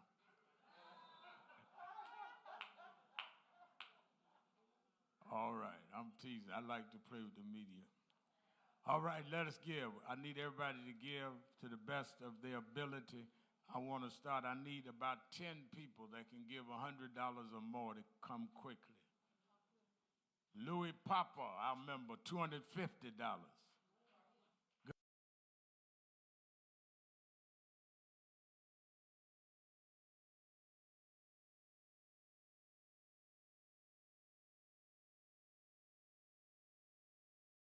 All right, I'm teasing. I like to play with the media. All right, let us give. I need everybody to give to the best of their ability. I want to start. I need about 10 people that can give $100 or more to come quickly. Louis Papa, I remember, $250.